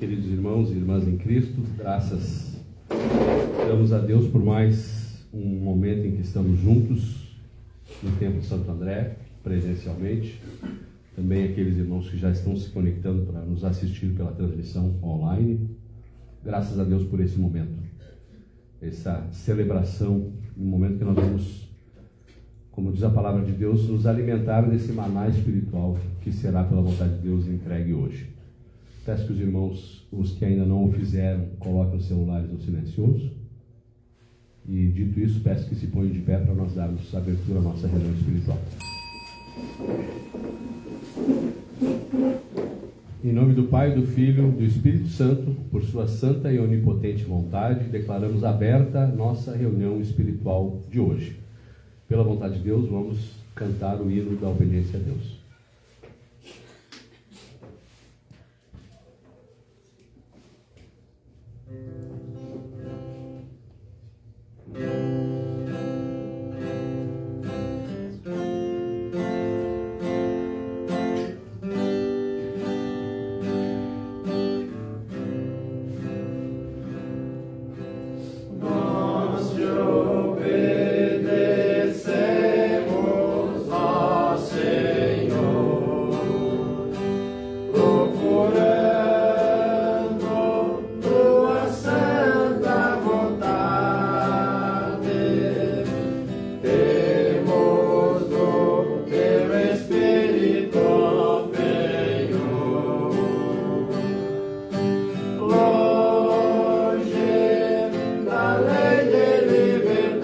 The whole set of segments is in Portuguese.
queridos irmãos e irmãs em Cristo, graças damos a Deus por mais um momento em que estamos juntos no Templo de Santo André, presencialmente. Também aqueles irmãos que já estão se conectando para nos assistir pela transmissão online. Graças a Deus por esse momento, essa celebração, um momento que nós vamos, como diz a palavra de Deus, nos alimentar desse maná espiritual que será pela vontade de Deus entregue hoje. Peço que os irmãos, os que ainda não o fizeram, coloquem os celulares no silencioso. E dito isso, peço que se ponham de pé para nós darmos abertura à nossa reunião espiritual. Em nome do Pai, do Filho e do Espírito Santo, por sua santa e onipotente vontade, declaramos aberta nossa reunião espiritual de hoje. Pela vontade de Deus, vamos cantar o hino da obediência a Deus. Longe da lei de liberdade.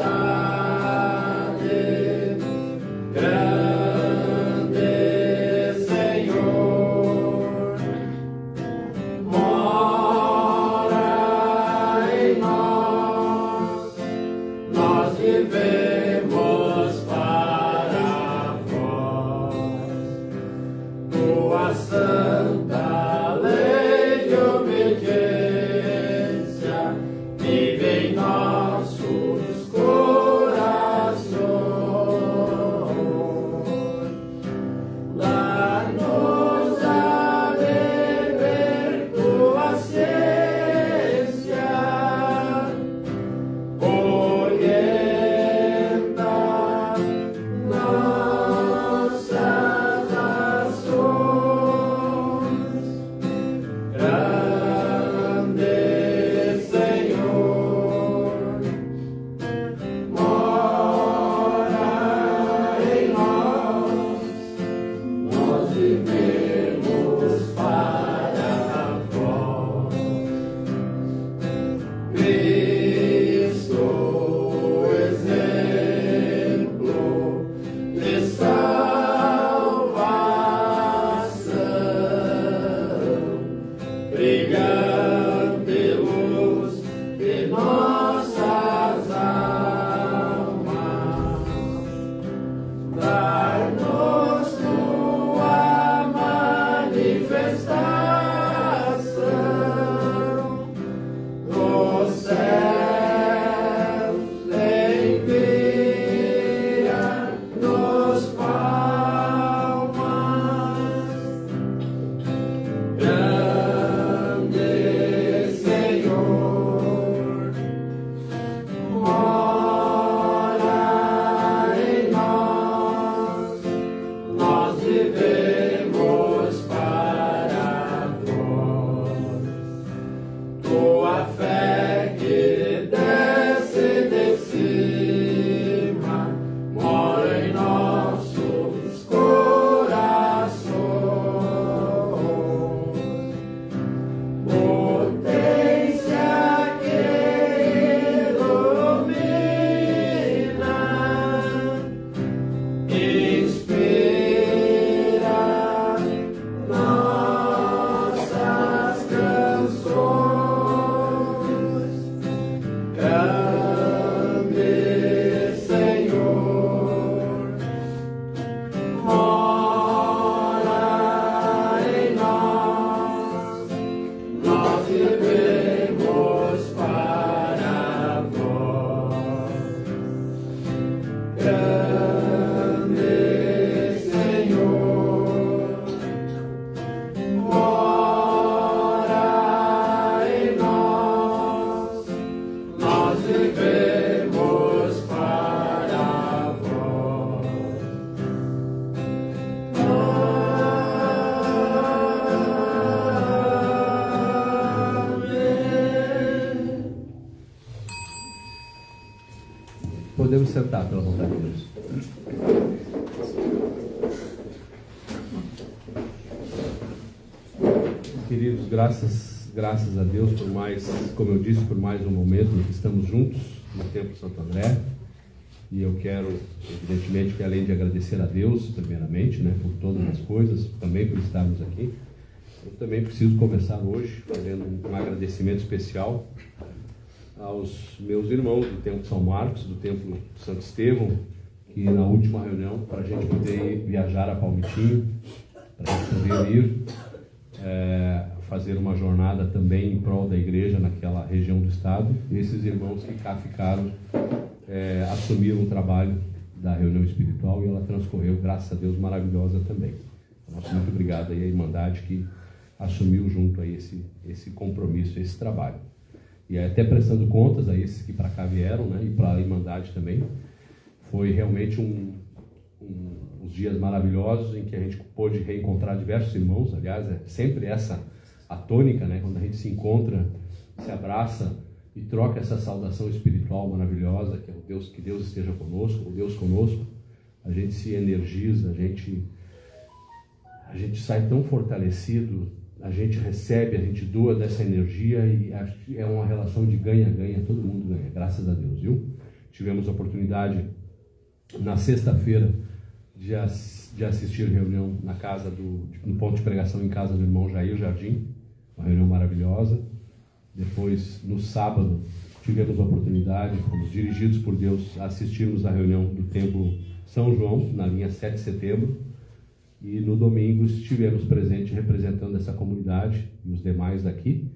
vivemos para vós. Amém. Podemos sentar, pela vontade de Deus. Queridos, graças a Deus por mais, como eu disse, por mais um momento em que estamos juntos no Templo Santo André. E eu quero, evidentemente, que além de agradecer a Deus, primeiramente, né, por todas as coisas, também por estarmos aqui, eu também preciso começar hoje fazendo um agradecimento especial aos meus irmãos do Templo São Marcos, do Templo Santo Estevão, que na última reunião, para a gente poder viajar a Palmitinho, para a gente poder ir fazer uma jornada também em prol da igreja naquela região do estado, esses irmãos que cá ficaram assumiram o trabalho da reunião espiritual e ela transcorreu, graças a Deus, maravilhosa também. Nosso muito obrigado aí à Irmandade que assumiu junto aí esse compromisso, esse trabalho. E até prestando contas a esses que para cá vieram, né, e para a Irmandade também, foi realmente uns dias maravilhosos em que a gente pôde reencontrar diversos irmãos. Aliás, é sempre essa a tônica, né, quando a gente se encontra, se abraça e troca essa saudação espiritual maravilhosa, que é o Deus, que Deus esteja conosco, o Deus conosco, a gente se energiza, a gente sai tão fortalecido, a gente recebe, a gente doa dessa energia e acho que é uma relação de ganha-ganha, todo mundo ganha, graças a Deus, viu? Tivemos a oportunidade na sexta-feira de assistir reunião na casa no ponto de pregação em casa do irmão Jair Jardim, uma reunião maravilhosa. Depois, no sábado, tivemos a oportunidade, fomos dirigidos por Deus a assistirmos a reunião do Templo São João, na linha 7 de setembro, e no domingo estivemos presentes representando essa comunidade e os demais daqui.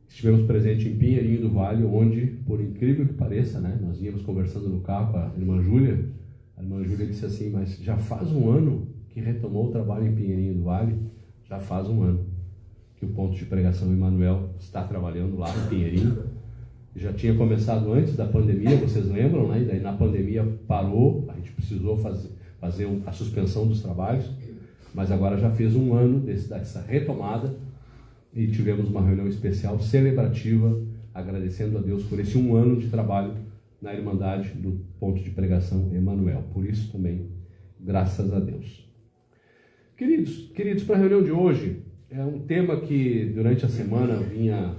Estivemos presentes em Pinheirinho do Vale, onde, por incrível que pareça, né, nós íamos conversando no carro com a irmã Júlia. A irmã Júlia disse assim: mas já faz um ano que retomou o trabalho em Pinheirinho do Vale, já faz um ano que o ponto de pregação Emmanuel está trabalhando lá em Pinheirinho. Já tinha começado antes da pandemia, vocês lembram, né? E daí na pandemia parou, a gente precisou fazer a suspensão dos trabalhos, mas agora já fez um ano dessa retomada e tivemos uma reunião especial celebrativa, agradecendo a Deus por esse um ano de trabalho na Irmandade do ponto de pregação Emmanuel. Por isso também, graças a Deus. Queridos, para a reunião de hoje, é um tema que durante a semana vinha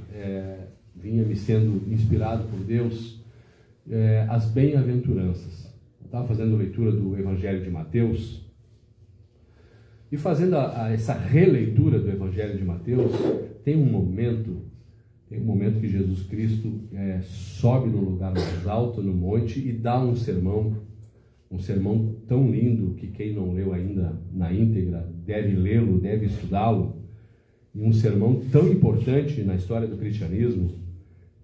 me sendo inspirado por Deus, as bem-aventuranças. Eu estava fazendo leitura do Evangelho de Mateus, e fazendo essa releitura do Evangelho de Mateus, tem um momento que Jesus Cristo sobe no lugar mais alto, no monte, e dá um sermão tão lindo que quem não leu ainda na íntegra deve lê-lo, deve estudá-lo, e um sermão tão importante na história do cristianismo,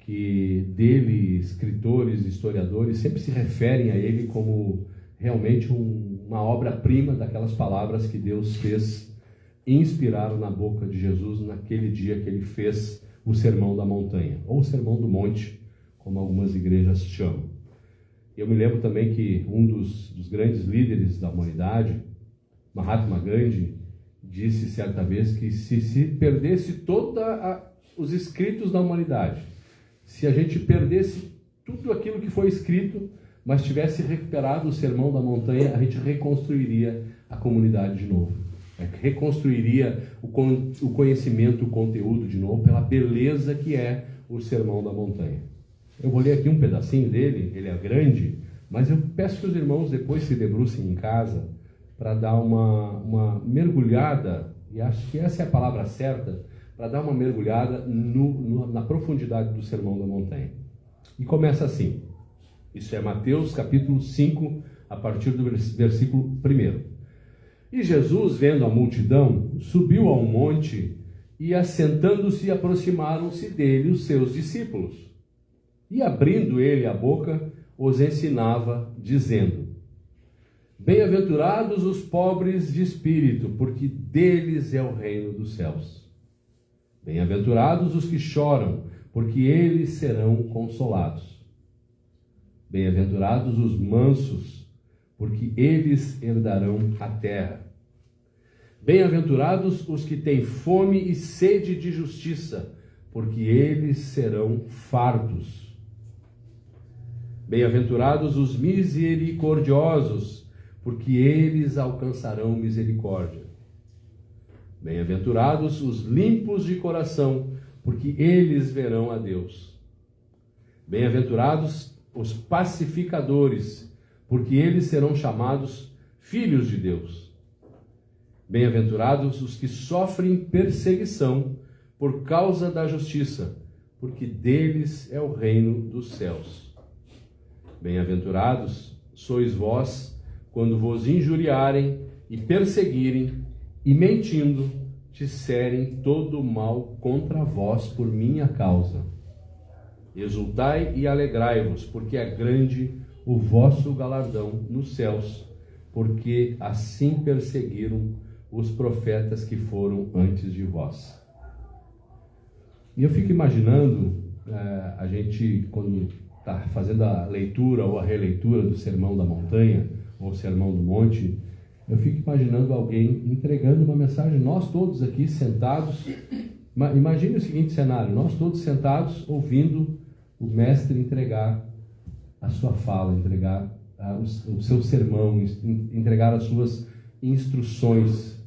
que dele escritores, historiadores sempre se referem a ele como realmente uma obra-prima daquelas palavras que Deus fez inspirar na boca de Jesus naquele dia que ele fez o Sermão da Montanha, ou o Sermão do Monte, como algumas igrejas chamam. Eu me lembro também que um dos grandes líderes da humanidade, Mahatma Gandhi, disse certa vez que se perdesse todos os escritos da humanidade, se a gente perdesse tudo aquilo que foi escrito, mas tivesse recuperado o Sermão da Montanha, a gente reconstruiria a comunidade de novo. Reconstruiria o conhecimento, o conteúdo de novo, pela beleza que é o Sermão da Montanha. Eu vou ler aqui um pedacinho dele, ele é grande, mas eu peço que os irmãos depois se debrucem em casa para dar uma mergulhada, e acho que essa é a palavra certa, para dar uma mergulhada na profundidade do Sermão da Montanha. E começa assim, isso é Mateus capítulo 5, a partir do versículo 1. E Jesus, vendo a multidão, subiu a um monte e, assentando-se, aproximaram-se dele os seus discípulos. E, abrindo ele a boca, os ensinava, dizendo: Bem-aventurados os pobres de espírito, porque deles é o reino dos céus. Bem-aventurados os que choram, porque eles serão consolados. Bem-aventurados os mansos, porque eles herdarão a terra. Bem-aventurados os que têm fome e sede de justiça, porque eles serão fartos. Bem-aventurados os misericordiosos, porque eles alcançarão misericórdia. Bem-aventurados os limpos de coração, porque eles verão a Deus. Bem-aventurados os pacificadores, porque eles serão chamados filhos de Deus. Bem-aventurados os que sofrem perseguição por causa da justiça, porque deles é o reino dos céus. Bem-aventurados sois vós, quando vos injuriarem e perseguirem, e mentindo, disserem todo o mal contra vós por minha causa. Exultai e alegrai-vos, porque é grande o vosso galardão nos céus, porque assim perseguiram os profetas que foram antes de vós. E eu fico imaginando, a gente, quando está fazendo a leitura ou a releitura do Sermão da Montanha, ou Sermão do Monte, eu fico imaginando alguém entregando uma mensagem, nós todos aqui sentados. Imagine o seguinte cenário: nós todos sentados ouvindo o mestre entregar a sua fala, entregar o seu sermão, entregar as suas instruções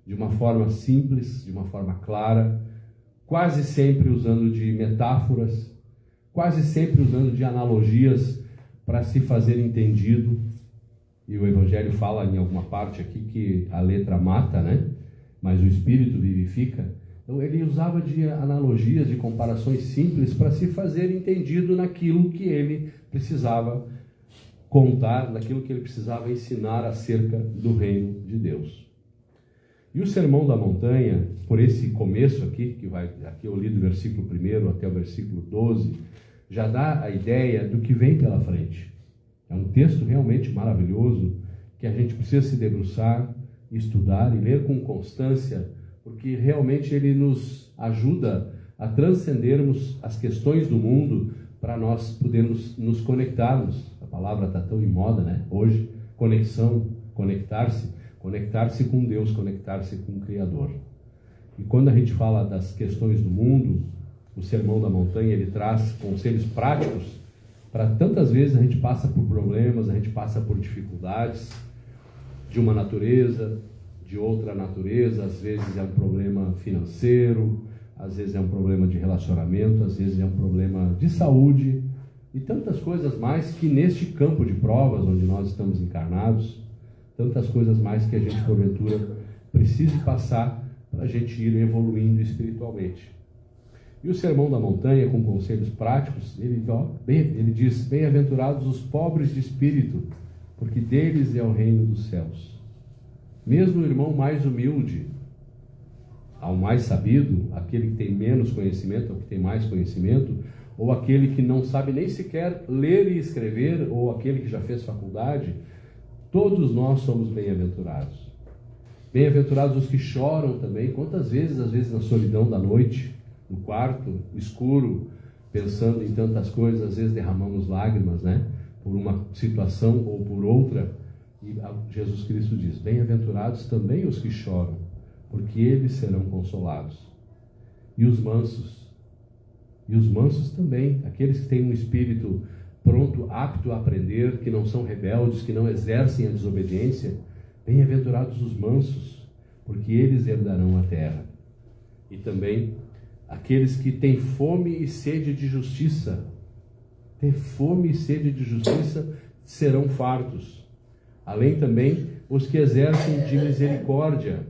de uma forma simples, de uma forma clara, quase sempre usando de metáforas, quase sempre usando de analogias para se fazer entendido. E o Evangelho fala em alguma parte aqui que a letra mata, né? Mas o Espírito vivifica. Então ele usava de analogias, de comparações simples para se fazer entendido naquilo que ele precisava contar, naquilo que ele precisava ensinar acerca do reino de Deus. E o Sermão da Montanha, por esse começo aqui, aqui eu li do versículo 1 até o versículo 12, já dá a ideia do que vem pela frente. É um texto realmente maravilhoso que a gente precisa se debruçar, estudar e ler com constância, porque realmente ele nos ajuda a transcendermos as questões do mundo para nós podermos nos conectarmos. A palavra está tão em moda, né? Hoje, conexão, conectar-se com Deus, conectar-se com o Criador. E quando a gente fala das questões do mundo, o Sermão da Montanha, ele traz conselhos práticos para tantas vezes a gente passa por problemas, a gente passa por dificuldades de uma natureza, de outra natureza. Às vezes é um problema financeiro, às vezes é um problema de relacionamento, às vezes é um problema de saúde e tantas coisas mais que neste campo de provas onde nós estamos encarnados, tantas coisas mais que a gente porventura precise passar para a gente ir evoluindo espiritualmente. E o Sermão da Montanha, com conselhos práticos, ele diz: bem-aventurados os pobres de espírito, porque deles é o reino dos céus. Mesmo o irmão mais humilde, ao mais sabido, aquele que tem menos conhecimento, ao que tem mais conhecimento, ou aquele que não sabe nem sequer ler e escrever, ou aquele que já fez faculdade, todos nós somos bem-aventurados. Bem-aventurados os que choram também. Quantas vezes, às vezes na solidão da noite, no quarto, escuro, pensando em tantas coisas, às vezes derramamos lágrimas, né? Por uma situação ou por outra. E Jesus Cristo diz: bem-aventurados também os que choram, porque eles serão consolados. E os mansos também, aqueles que têm um espírito pronto, apto a aprender, que não são rebeldes, que não exercem a desobediência. Bem-aventurados os mansos, porque eles herdarão a terra. E também aqueles que têm fome e sede de justiça, serão fartos. Além também os que exercem de misericórdia,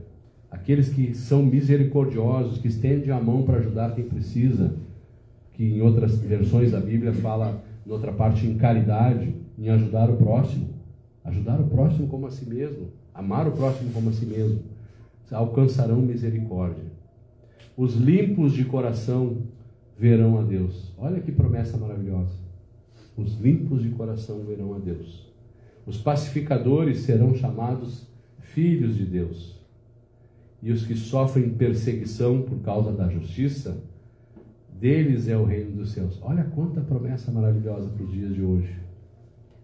aqueles que são misericordiosos, que estendem a mão para ajudar quem precisa, que em outras versões da Bíblia fala, em outra parte, em caridade, em ajudar o próximo como a si mesmo, amar o próximo como a si mesmo, alcançarão misericórdia. Os limpos de coração verão a Deus. Olha que promessa maravilhosa. Os limpos de coração verão a Deus. Os pacificadores serão chamados filhos de Deus. E os que sofrem perseguição por causa da justiça, deles é o reino dos céus. Olha quanta promessa maravilhosa para os dias de hoje.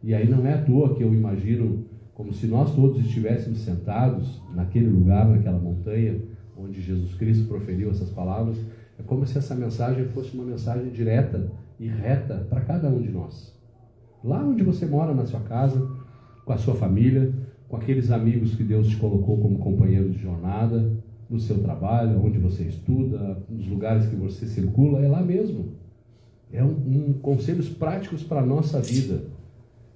E aí não é à toa que eu imagino como se nós todos estivéssemos sentados naquele lugar, naquela montanha, onde Jesus Cristo proferiu essas palavras. É como se essa mensagem fosse uma mensagem direta e reta para cada um de nós. Lá onde você mora, na sua casa, com a sua família, com aqueles amigos que Deus te colocou como companheiro de jornada, no seu trabalho, onde você estuda, nos lugares que você circula, é lá mesmo. É um conselhos práticos para a nossa vida.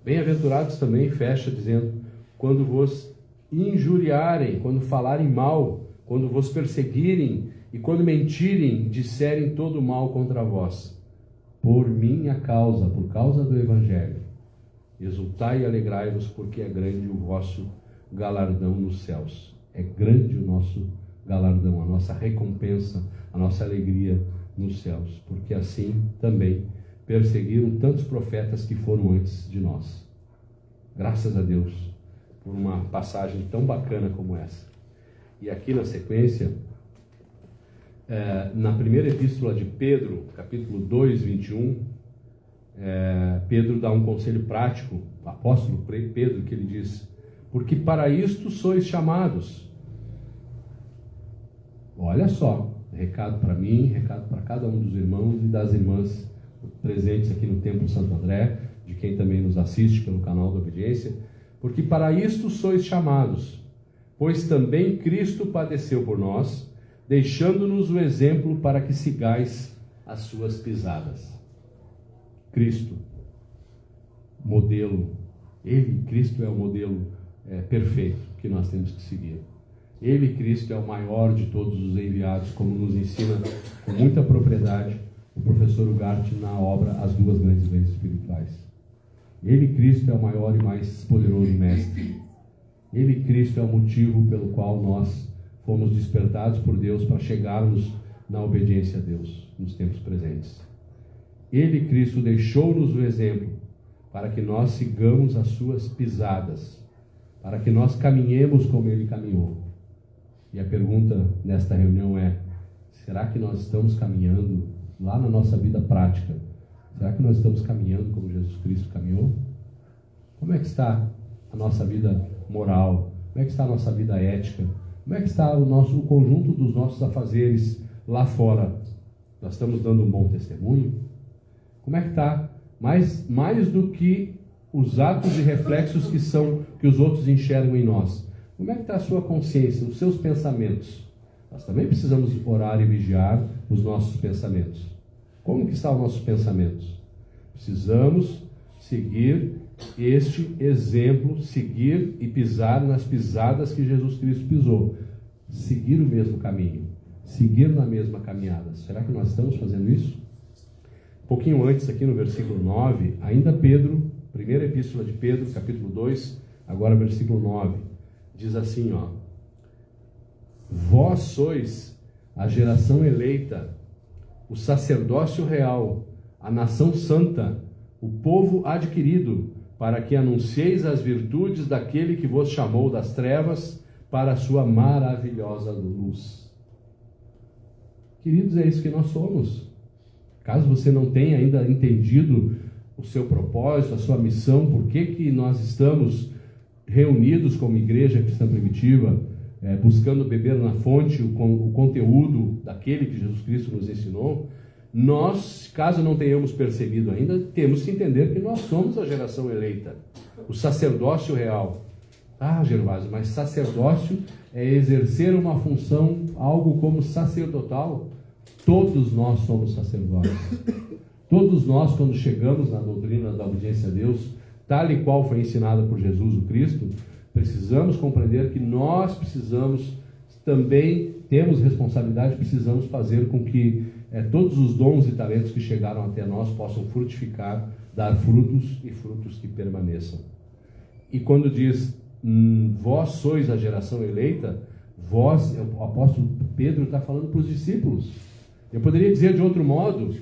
Bem-aventurados também, fecha dizendo, quando vos injuriarem, quando falarem mal, quando vos perseguirem e quando mentirem, disserem todo mal contra vós, por minha causa, por causa do Evangelho, exultai e alegrai-vos, porque é grande o vosso galardão nos céus. É grande o nosso galardão, a nossa recompensa, a nossa alegria nos céus, porque assim também perseguiram tantos profetas que foram antes de nós. Graças a Deus por uma passagem tão bacana como essa. E aqui na sequência, na primeira epístola de Pedro, capítulo 2, 21, Pedro dá um conselho prático, o apóstolo Pedro, que ele diz, porque para isto sois chamados. Olha só, recado para mim, recado para cada um dos irmãos e das irmãs presentes aqui no Templo Santo André, de quem também nos assiste pelo canal da Obediência, porque para isto sois chamados, pois também Cristo padeceu por nós, deixando-nos o exemplo para que sigais as suas pisadas. Cristo, modelo, Ele, Cristo é o modelo perfeito que nós temos que seguir. Ele, Cristo, é o maior de todos os enviados, como nos ensina com muita propriedade o professor Ugarte na obra As Duas Grandes Leis Espirituais. Ele, Cristo, é o maior e mais poderoso mestre. Ele, Cristo, é o motivo pelo qual nós fomos despertados por Deus para chegarmos na obediência a Deus nos tempos presentes. Ele, Cristo, deixou-nos o exemplo para que nós sigamos as suas pisadas, para que nós caminhemos como Ele caminhou. E a pergunta nesta reunião é, será que nós estamos caminhando lá na nossa vida prática? Será que nós estamos caminhando como Jesus Cristo caminhou? Como é que está a nossa vida moral? Como é que está a nossa vida ética? Como é que está o conjunto dos nossos afazeres lá fora? Nós estamos dando um bom testemunho? Como é que está? Mais do que os atos e reflexos que os outros enxergam em nós. Como é que está a sua consciência, os seus pensamentos? Nós também precisamos orar e vigiar os nossos pensamentos. Como que estão os nossos pensamentos? Precisamos seguir este exemplo, seguir e pisar nas pisadas que Jesus Cristo pisou. Seguir o mesmo caminho, seguir na mesma caminhada. Será que nós estamos fazendo isso? Um pouquinho antes, aqui no versículo 9, ainda Pedro, primeira epístola de Pedro, capítulo 2, agora versículo 9, diz assim, ó, vós sois a geração eleita, o sacerdócio real, a nação santa, o povo adquirido, para que anuncieis as virtudes daquele que vos chamou das trevas para a sua maravilhosa luz. Queridos, é isso que nós somos. Caso você não tenha ainda entendido o seu propósito, a sua missão, por que nós estamos reunidos como igreja cristã primitiva, buscando beber na fonte o conteúdo daquele que Jesus Cristo nos ensinou, nós, caso não tenhamos percebido ainda, temos que entender que nós somos a geração eleita, o sacerdócio real. Ah, Gervásio, mas sacerdócio é exercer uma função, algo como sacerdotal. Todos nós somos sacerdotes. Todos nós, quando chegamos na doutrina da obediência a Deus, tal e qual foi ensinada por Jesus o Cristo, precisamos compreender que nós precisamos também, temos responsabilidade, precisamos fazer com que todos os dons e talentos que chegaram até nós possam frutificar, dar frutos e frutos que permaneçam. E quando diz, vós sois a geração eleita, vós, o apóstolo Pedro está falando para os discípulos. Eu poderia dizer de outro modo,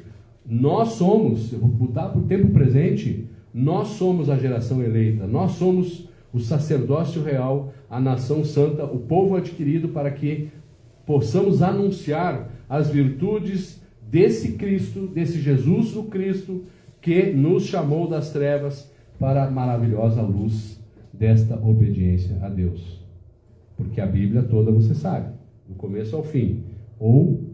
nós somos, eu vou botar para o tempo presente, nós somos a geração eleita, nós somos o sacerdócio real, a nação santa, o povo adquirido, para que possamos anunciar as virtudes desse Cristo, desse Jesus o Cristo, que nos chamou das trevas para a maravilhosa luz desta obediência a Deus. Porque a Bíblia toda você sabe, do começo ao fim, ou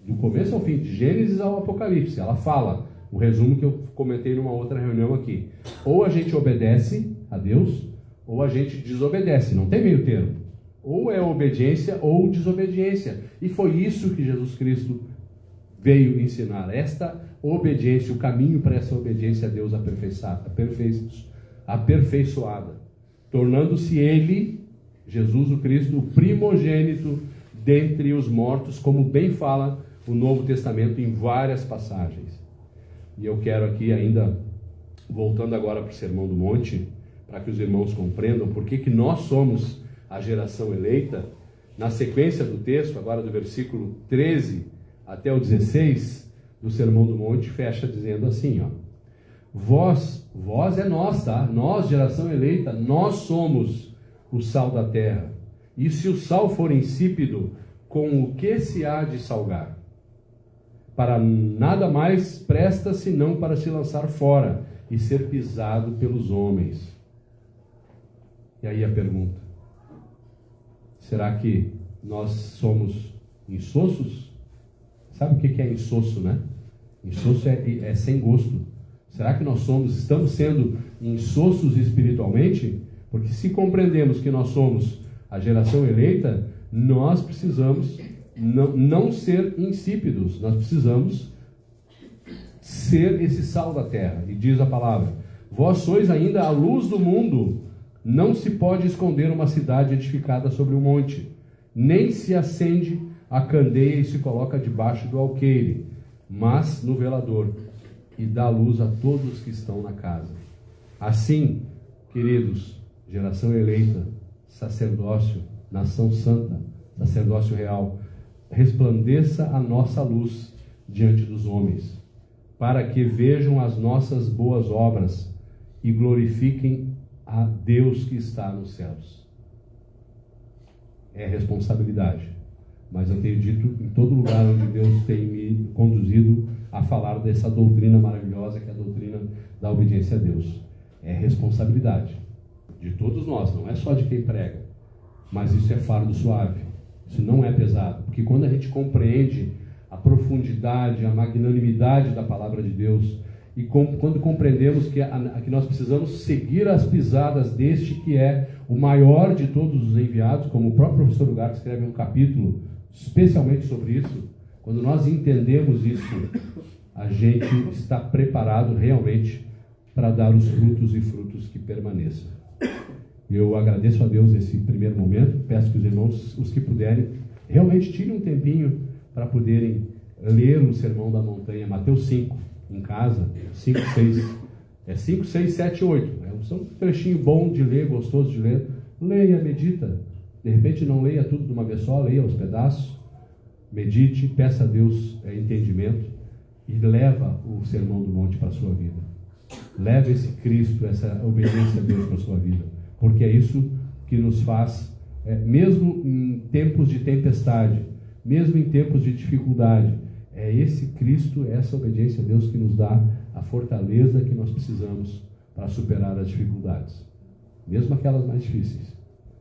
do começo ao fim, de Gênesis ao Apocalipse, ela fala, o resumo que eu comentei numa outra reunião aqui, ou a gente obedece a Deus, ou a gente desobedece, não tem meio termo, ou é obediência ou desobediência, e foi isso que Jesus Cristo veio ensinar, esta obediência, o caminho para essa obediência a Deus aperfeiçoada, tornando-se Ele, Jesus o Cristo, o primogênito dentre os mortos, como bem fala o Novo Testamento em várias passagens. E eu quero aqui ainda, voltando agora para o Sermão do Monte, para que os irmãos compreendam por que nós somos a geração eleita, na sequência do texto, agora do versículo 13 até o 16, do Sermão do Monte, fecha dizendo assim, ó: vós é nós, tá? Nós, geração eleita, nós somos o sal da terra. E se o sal for insípido, com o que se há de salgar? Para nada mais presta senão para se lançar fora e ser pisado pelos homens. E aí a pergunta: será que nós somos insossos? Sabe o que é insosso, né? Insosso é sem gosto. Será que nós estamos sendo insossos espiritualmente? Porque se compreendemos que nós somos a geração eleita, nós precisamos não ser insípidos, nós precisamos ser esse sal da terra. E diz a palavra: vós sois ainda a luz do mundo. Não se pode esconder uma cidade edificada sobre um monte, nem se acende a candeia e se coloca debaixo do alqueire, mas no velador, e dá luz a todos que estão na casa. Assim, queridos, geração eleita, sacerdócio, nação santa, sacerdócio real, resplandeça a nossa luz diante dos homens, para que vejam as nossas boas obras e glorifiquem a Deus que está nos céus. É responsabilidade, mas eu tenho dito em todo lugar onde Deus tem me conduzido a falar dessa doutrina maravilhosa que é a doutrina da obediência a Deus. É responsabilidade de todos nós, não é só de quem prega, mas isso é fardo suave, isso não é pesado, porque quando a gente compreende a profundidade, a magnanimidade da palavra de Deus, e quando compreendemos que nós precisamos seguir as pisadas deste que é o maior de todos os enviados, como o próprio professor Ugarte escreve um capítulo especialmente sobre isso, quando nós entendemos isso, a gente está preparado realmente para dar os frutos e frutos que permaneçam. Eu agradeço a Deus esse primeiro momento, peço que os irmãos, os que puderem, realmente tirem um tempinho para poderem ler o Sermão da Montanha, Mateus 5, em casa, 5, 6, 7, 8. É um trechinho bom de ler, gostoso de ler. Leia, medita. De repente não leia tudo de uma vez só, leia aos pedaços. Medite, peça a Deus entendimento e leva o Sermão do Monte para a sua vida. Leve esse Cristo, essa obediência a Deus para a sua vida. Porque é isso que nos faz, mesmo em tempos de tempestade, mesmo em tempos de dificuldade, é esse Cristo, essa obediência a Deus que nos dá a fortaleza que nós precisamos para superar as dificuldades, mesmo aquelas mais difíceis,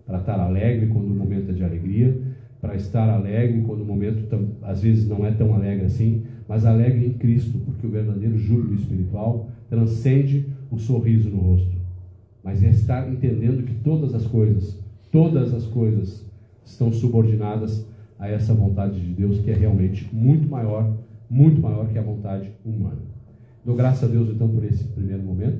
para estar alegre quando o momento é de alegria, para estar alegre quando o momento às vezes não é tão alegre assim, mas alegre em Cristo, porque o verdadeiro júbilo espiritual transcende o sorriso no rosto, mas é estar entendendo que todas as coisas estão subordinadas a essa vontade de Deus, que é realmente muito maior que a vontade humana. Dou graças a Deus então por esse primeiro momento.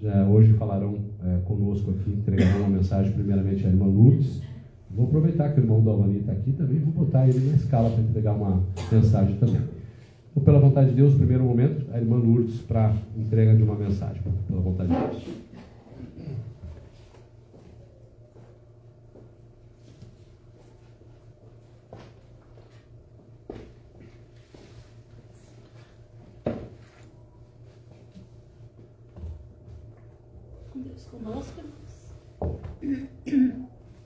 Já hoje falarão conosco aqui, entregarão uma mensagem primeiramente à irmã Lourdes. Vou aproveitar que o irmão Dalvani está aqui também, vou botar ele na escala para entregar uma mensagem também. Então, pela vontade de Deus, primeiro momento, a irmã Lourdes para entrega de uma mensagem, pela vontade de Deus. Deus conosco,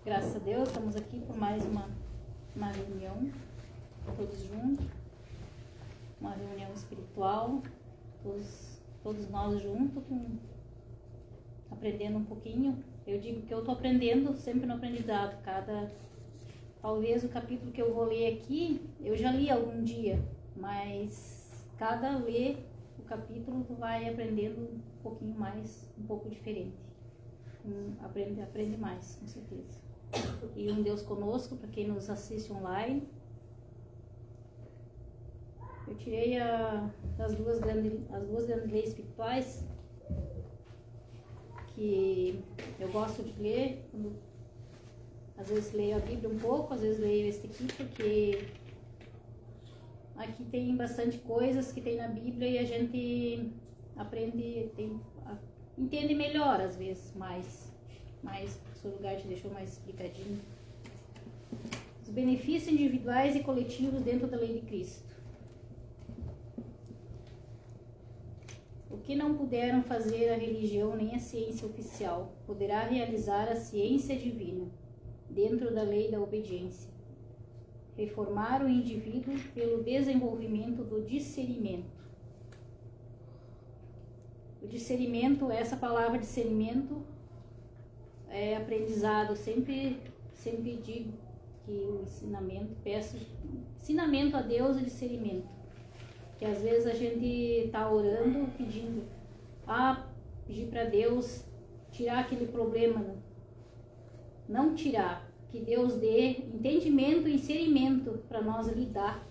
graças a Deus, estamos aqui por mais uma reunião, todos juntos, uma reunião espiritual, todos nós juntos, aprendendo um pouquinho. Eu digo que eu estou aprendendo sempre no aprendizado. Talvez o capítulo que eu vou ler aqui, eu já li algum dia, mas cada ler o capítulo tu vai aprendendo um pouquinho mais, um pouco diferente. Aprende mais, com certeza. E um Deus conosco, para quem nos assiste online. Eu tirei as duas grandes leis espirituais, que eu gosto de ler, às vezes leio a Bíblia um pouco, às vezes leio este aqui, porque aqui tem bastante coisas que tem na Bíblia e a gente aprende, entende melhor às vezes, mais o seu lugar te deixou mais explicadinho. Os benefícios individuais e coletivos dentro da lei de Cristo. O que não puderam fazer a religião nem a ciência oficial, poderá realizar a ciência divina, dentro da lei da obediência. Reformar o indivíduo pelo desenvolvimento do discernimento. O discernimento, essa palavra discernimento, é aprendizado. Sempre digo que o peço ensinamento a Deus e discernimento. Que às vezes a gente está orando, pedir para Deus tirar aquele problema. Não tirar, que Deus dê entendimento e discernimento para nós lidar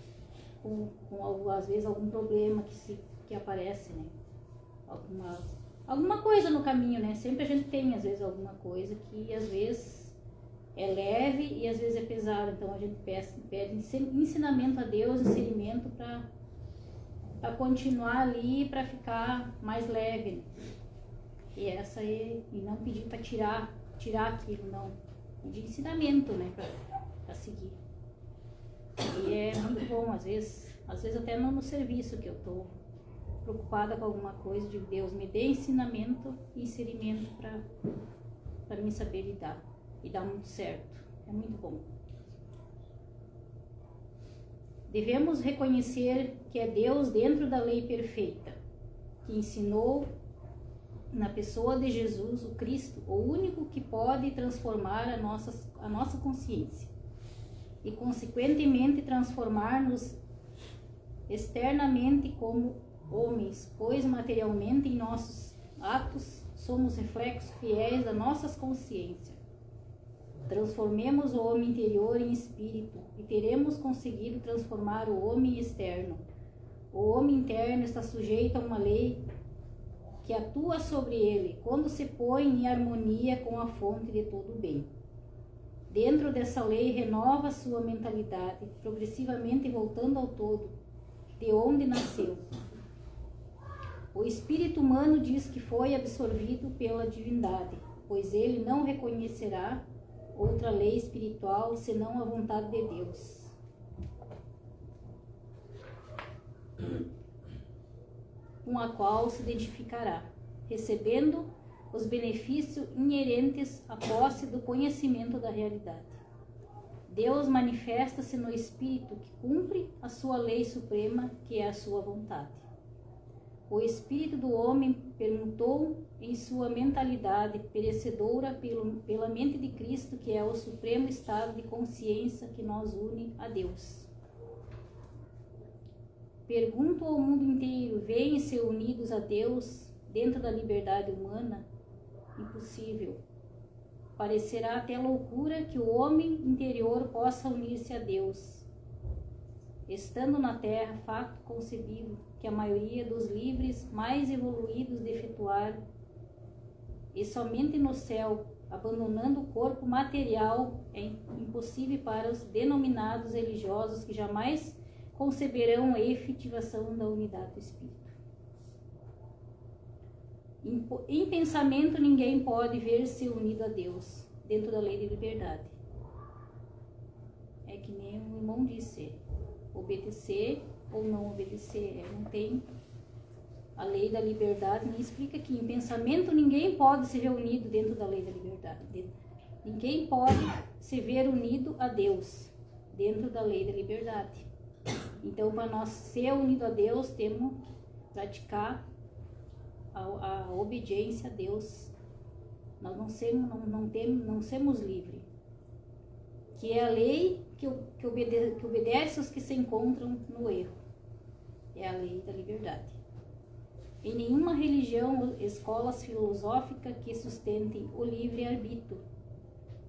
com às vezes algum problema que aparece, né? Alguma coisa no caminho, né? Sempre a gente tem às vezes alguma coisa que às vezes é leve e às vezes é pesado. Então a gente pede ensinamento a Deus, discernimento para continuar ali, para ficar mais leve, né? E não pedir para tirar aquilo, não. De ensinamento, né, para seguir. E é muito bom, às vezes até no serviço que eu estou preocupada com alguma coisa, de Deus me dê ensinamento e inserimento para mim saber lidar. E dá muito certo. É muito bom. Devemos reconhecer que é Deus dentro da lei perfeita, que ensinou na pessoa de Jesus, o Cristo, o único que pode transformar a nossa consciência e, consequentemente, transformar-nos externamente como homens, pois materialmente em nossos atos somos reflexos fiéis das nossas consciências. Transformemos o homem interior em espírito e teremos conseguido transformar o homem externo. O homem interno está sujeito a uma lei que atua sobre ele quando se põe em harmonia com a fonte de todo o bem. Dentro dessa lei, renova sua mentalidade, progressivamente voltando ao todo, de onde nasceu. O espírito humano diz que foi absorvido pela divindade, pois ele não reconhecerá outra lei espiritual senão a vontade de Deus. Com a qual se identificará, recebendo os benefícios inerentes à posse do conhecimento da realidade. Deus manifesta-se no Espírito que cumpre a sua lei suprema, que é a sua vontade. O Espírito do homem permutou em sua mentalidade perecedora pela mente de Cristo, que é o supremo estado de consciência que nos une a Deus. Pergunto ao mundo inteiro: veem ser unidos a Deus dentro da liberdade humana? Impossível. Parecerá até loucura que o homem interior possa unir-se a Deus. Estando na terra, fato concebível que a maioria dos livres mais evoluídos de efetuar, e somente no céu, abandonando o corpo material, é impossível para os denominados religiosos que jamais conceberão a efetivação da unidade do Espírito. Em pensamento, ninguém pode ver-se unido a Deus, dentro da lei de liberdade. É que nem o irmão disse, obedecer ou não obedecer, não tem a lei da liberdade, nem explica que em pensamento ninguém pode se ver unido dentro da lei da liberdade. Ninguém pode se ver unido a Deus, dentro da lei da liberdade. Então, para nós ser unido a Deus, temos que praticar a obediência a Deus nós não somos livres. Que é a lei que obedece os que se encontram no erro. É a lei da liberdade. Em nenhuma religião ou escolas filosóficas que sustentem o livre-arbítrio.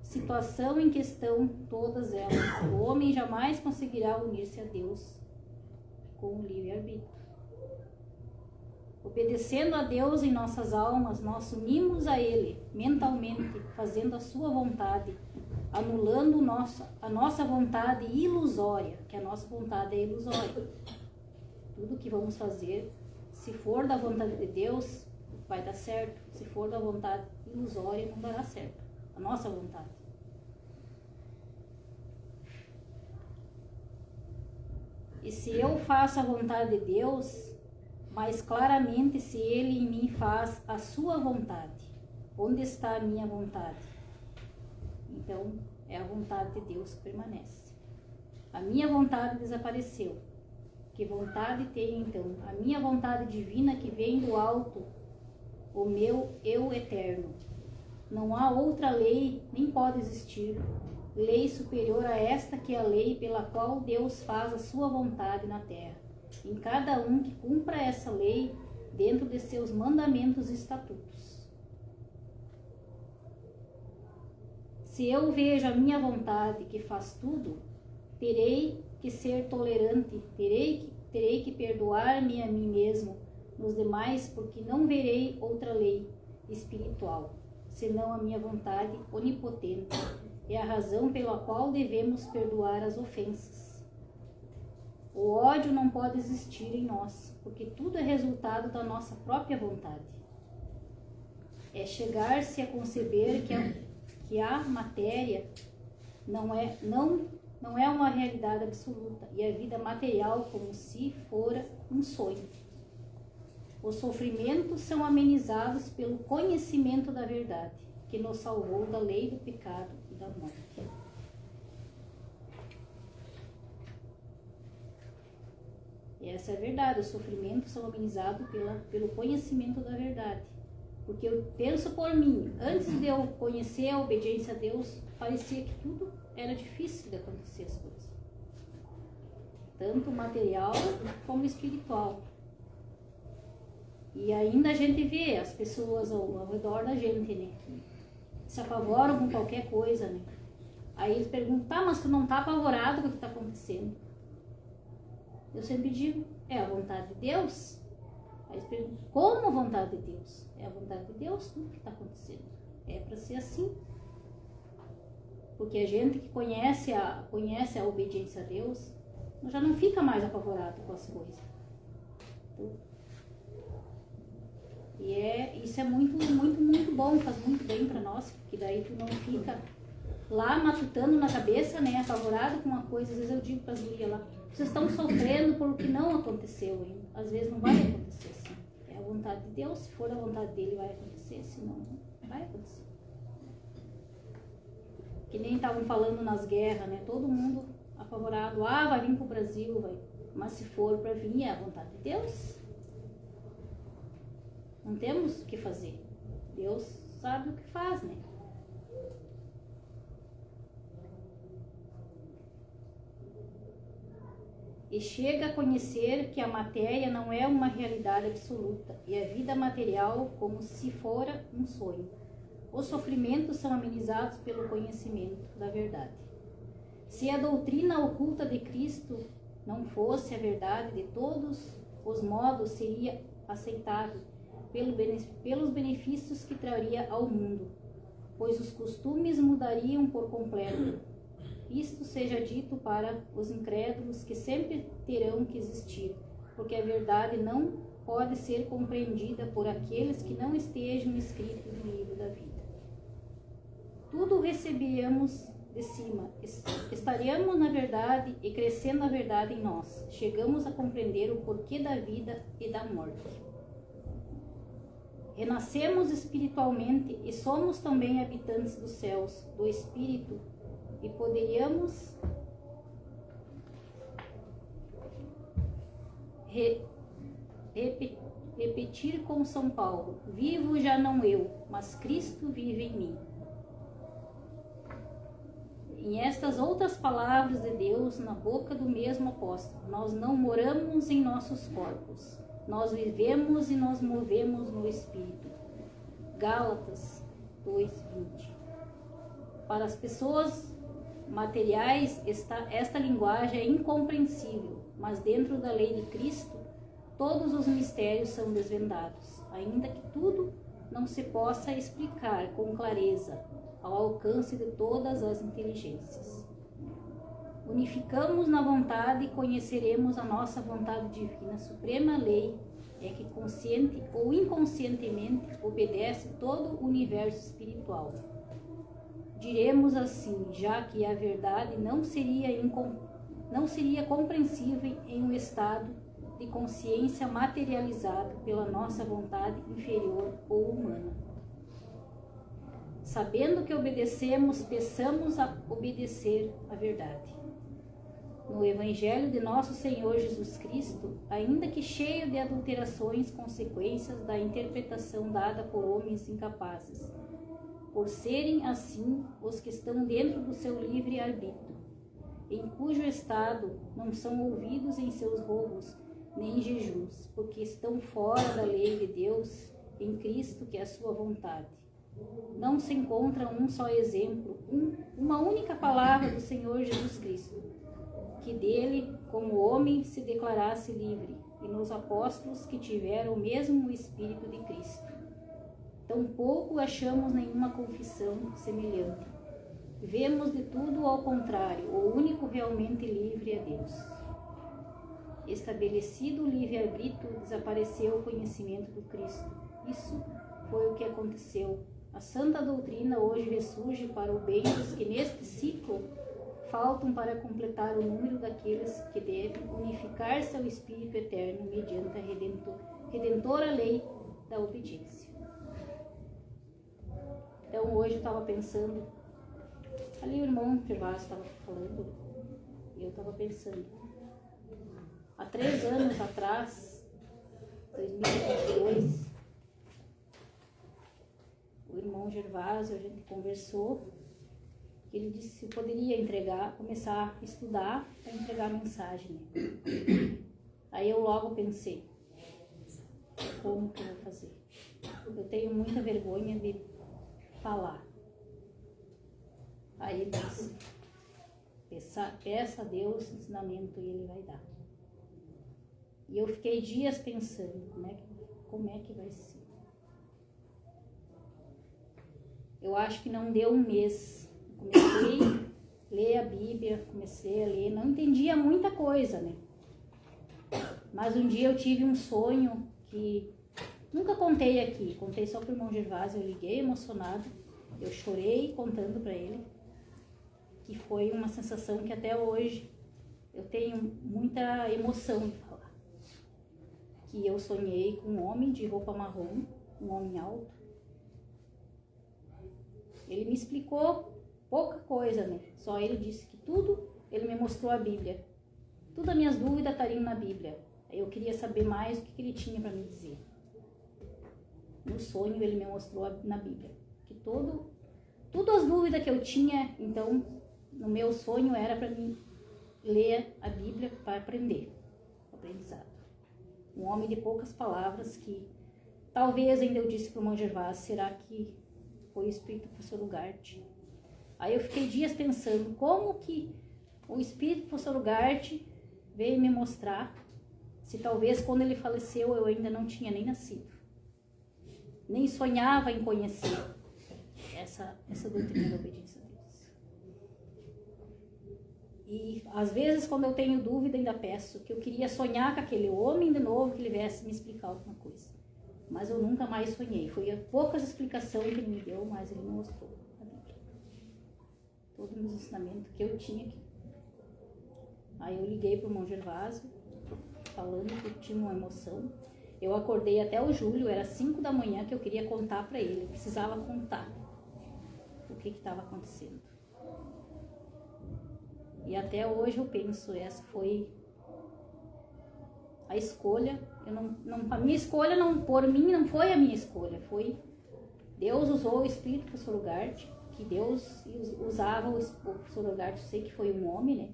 Situação em questão, todas elas. O homem jamais conseguirá unir-se a Deus com o livre-arbítrio. Obedecendo a Deus em nossas almas, nós unimos a Ele mentalmente, fazendo a sua vontade, anulando a nossa vontade ilusória, que a nossa vontade é ilusória. Tudo que vamos fazer, se for da vontade de Deus, vai dar certo. Se for da vontade ilusória, não dará certo. A nossa vontade. E se eu faço a vontade de Deus, mais claramente se Ele em mim faz a sua vontade. Onde está a minha vontade? Então, é a vontade de Deus que permanece. A minha vontade desapareceu. Que vontade tenho então? A minha vontade divina que vem do alto, o meu eu eterno. Não há outra lei, nem pode existir, lei superior a esta que é a lei pela qual Deus faz a sua vontade na terra. Em cada um que cumpra essa lei dentro de seus mandamentos e estatutos. Se eu vejo a minha vontade que faz tudo, terei que ser tolerante, terei que perdoar-me a mim mesmo nos demais, porque não verei outra lei espiritual, senão a minha vontade onipotente. É a razão pela qual devemos perdoar as ofensas. O ódio não pode existir em nós, porque tudo é resultado da nossa própria vontade. É chegar-se a conceber que a matéria não é uma realidade absoluta e a vida material como se fora um sonho. Os sofrimentos são amenizados pelo conhecimento da verdade, que nos salvou da lei do pecado e da morte. E essa é a verdade, os sofrimentos são amenizados pelo conhecimento da verdade. Porque eu penso por mim, antes de eu conhecer a obediência a Deus, parecia que tudo era difícil de acontecer as coisas. Tanto material como espiritual. E ainda a gente vê as pessoas ao redor da gente, né? Que se apavoram com qualquer coisa, né? Aí eles perguntam, tá, mas tu não tá apavorado com o que tá acontecendo? Eu sempre digo, é a vontade de Deus. Aí eles perguntam, como a vontade de Deus? É a vontade de Deus tudo que está acontecendo. É para ser assim. Porque a gente que conhece a obediência a Deus, já não fica mais apavorado com as coisas. E isso é muito, muito, muito bom, faz muito bem para nós, porque daí tu não fica lá matutando na cabeça, né, apavorado com uma coisa. Às vezes eu digo para as gurias lá, vocês estão sofrendo por o que não aconteceu ainda. Às vezes não vai acontecer assim. É a vontade de Deus, se for a vontade dele vai acontecer, senão não vai acontecer. Que nem estavam falando nas guerras, né, todo mundo apavorado, vai vir pro Brasil, vai. Mas se for para vir, é a vontade de Deus. Não temos o que fazer. Deus sabe o que faz, né? E chega a conhecer que a matéria não é uma realidade absoluta e a vida material como se fora um sonho. Os sofrimentos são amenizados pelo conhecimento da verdade. Se a doutrina oculta de Cristo não fosse a verdade de todos os modos, seria aceitável pelos benefícios que traria ao mundo, pois os costumes mudariam por completo. Isto seja dito para os incrédulos que sempre terão que existir, porque a verdade não pode ser compreendida por aqueles que não estejam inscritos no livro da vida. Tudo receberíamos de cima, estaríamos na verdade e crescendo a verdade em nós. Chegamos a compreender o porquê da vida e da morte. Renascemos espiritualmente e somos também habitantes dos céus, do Espírito, e poderíamos repetir com São Paulo: vivo já não eu, mas Cristo vive em mim. Em estas outras palavras de Deus, na boca do mesmo apóstolo, nós não moramos em nossos corpos, nós vivemos e nos movemos no Espírito. Gálatas 2:20. Para as pessoas materiais, esta linguagem é incompreensível, mas dentro da lei de Cristo, todos os mistérios são desvendados, ainda que tudo não se possa explicar com clareza, ao alcance de todas as inteligências. Unificamos na vontade e conheceremos a nossa vontade divina. A suprema lei é que consciente ou inconscientemente obedece todo o universo espiritual. Diremos assim, já que a verdade não seria compreensível em um estado de consciência materializado pela nossa vontade inferior ou humana. Sabendo que obedecemos, peçamos a obedecer a verdade. No Evangelho de nosso Senhor Jesus Cristo, ainda que cheio de adulterações, consequências da interpretação dada por homens incapazes, por serem assim os que estão dentro do seu livre arbítrio, em cujo estado não são ouvidos em seus rogos nem jejuns, porque estão fora da lei de Deus em Cristo, que é a sua vontade. Não se encontra um só exemplo, uma única palavra do Senhor Jesus Cristo, que dele, como homem, se declarasse livre, e nos apóstolos que tiveram o mesmo Espírito de Cristo. Tampouco achamos nenhuma confissão semelhante. Vemos de tudo ao contrário, o único realmente livre é Deus. Estabelecido o livre-arbítrio, desapareceu o conhecimento do Cristo. Isso foi o que aconteceu. A santa doutrina hoje ressurge para o bem dos que neste ciclo faltam para completar o número daqueles que devem unificar-se ao Espírito Eterno mediante a redentora lei da obediência. Então hoje eu estava pensando, ali o irmão Gervásio estava falando, e eu estava pensando, há 3 anos atrás, 2022, o irmão Gervásio, a gente conversou, ele disse que eu poderia começar a estudar para entregar a mensagem. Aí eu logo pensei, como que eu vou fazer? Eu tenho muita vergonha de falar. Aí ele disse, peça a Deus ensinamento e Ele vai dar. E eu fiquei dias pensando, como é que vai ser? Eu acho que não deu um mês. Comecei a ler a Bíblia, comecei a ler, não entendia muita coisa, né? Mas um dia eu tive um sonho que nunca contei aqui, contei só pro irmão Gervásio, eu liguei emocionado, eu chorei contando para ele, que foi uma sensação que até hoje eu tenho muita emoção em falar. Que eu sonhei com um homem de roupa marrom, um homem alto. Ele me explicou pouca coisa, né? Só ele disse que tudo, ele me mostrou a Bíblia. Todas as minhas dúvidas estariam na Bíblia. Eu queria saber mais o que ele tinha para me dizer. No sonho ele me mostrou na Bíblia. Que todas as dúvidas que eu tinha, então, no meu sonho era para mim ler a Bíblia para aprender. Aprendizado. Um homem de poucas palavras que talvez ainda eu disse para o irmão Gervásio, será que foi o Espírito do professor Ugarte? Aí eu fiquei dias pensando como que o Espírito do professor Ugarte veio me mostrar se talvez quando ele faleceu eu ainda não tinha nem nascido. Nem sonhava em conhecer essa doutrina da obediência a Deus. E às vezes quando eu tenho dúvida ainda peço que eu queria sonhar com aquele homem de novo que ele viesse me explicar alguma coisa. Mas eu nunca mais sonhei. Foi poucas explicações que ele me deu, mas ele me mostrou a Bíblia. Todos os ensinamentos que eu tinha aqui. Aí eu liguei para o irmão Gervásio, falando que eu tinha uma emoção. Eu acordei até o Júlio, era 5 da manhã que eu queria contar para ele. Eu precisava contar o que estava acontecendo. E até hoje eu penso, essa foi a escolha, a minha escolha não, por mim não foi a minha escolha, foi Deus usou o Espírito para o Sorogarte, que Deus usava o Sorogarte, eu sei que foi um homem, né?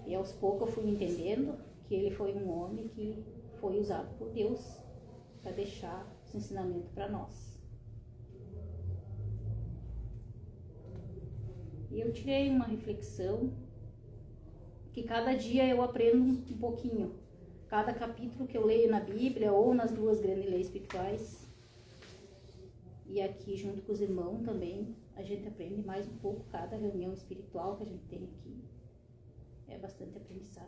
E aos poucos eu fui entendendo que ele foi um homem que foi usado por Deus para deixar os ensinamentos para nós. E eu tirei uma reflexão que cada dia eu aprendo um pouquinho. Cada capítulo que eu leio na Bíblia ou nas duas grandes leis espirituais, e aqui junto com os irmãos também, a gente aprende mais um pouco. Cada reunião espiritual que a gente tem aqui é bastante aprendizado.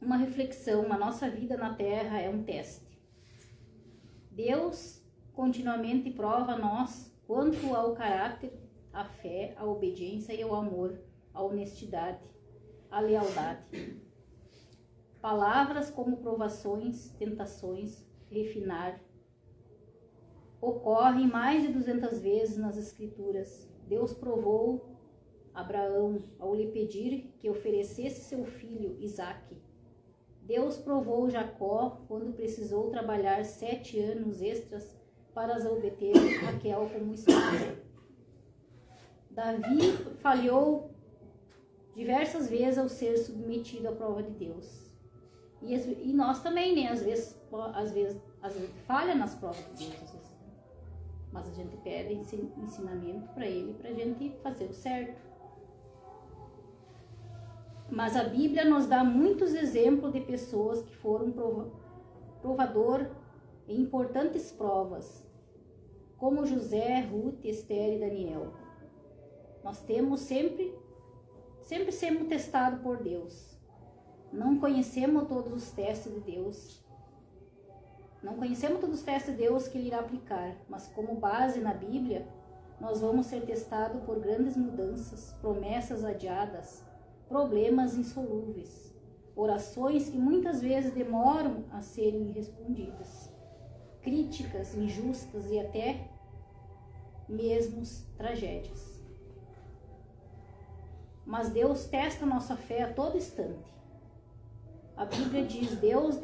Uma reflexão: a nossa vida na Terra é um teste. Deus continuamente prova a nós quanto ao caráter, a fé, a obediência e o amor, a honestidade, a lealdade. Palavras como provações, tentações, refinar, ocorrem mais de 200 vezes nas Escrituras. Deus provou Abraão ao lhe pedir que oferecesse seu filho Isaque. Deus provou Jacó quando precisou trabalhar 7 anos extras para obter Raquel como esposa. Davi falhou diversas vezes ao ser submetido à prova de Deus. E nós também, né? Às vezes falha nas provas de Deus, às vezes. Mas a gente pede ensinamento para ele, para a gente fazer o certo. Mas a Bíblia nos dá muitos exemplos de pessoas que foram provador em importantes provas, como José, Ruth, Esther e Daniel. Nós temos sempre sermos testados por Deus. Não conhecemos todos os testes de Deus. Não conhecemos todos os testes de Deus que Ele irá aplicar, mas como base na Bíblia, nós vamos ser testados por grandes mudanças, promessas adiadas, problemas insolúveis, orações que muitas vezes demoram a serem respondidas, críticas injustas e até mesmo tragédias. Mas Deus testa nossa fé a todo instante. A Bíblia diz: Deus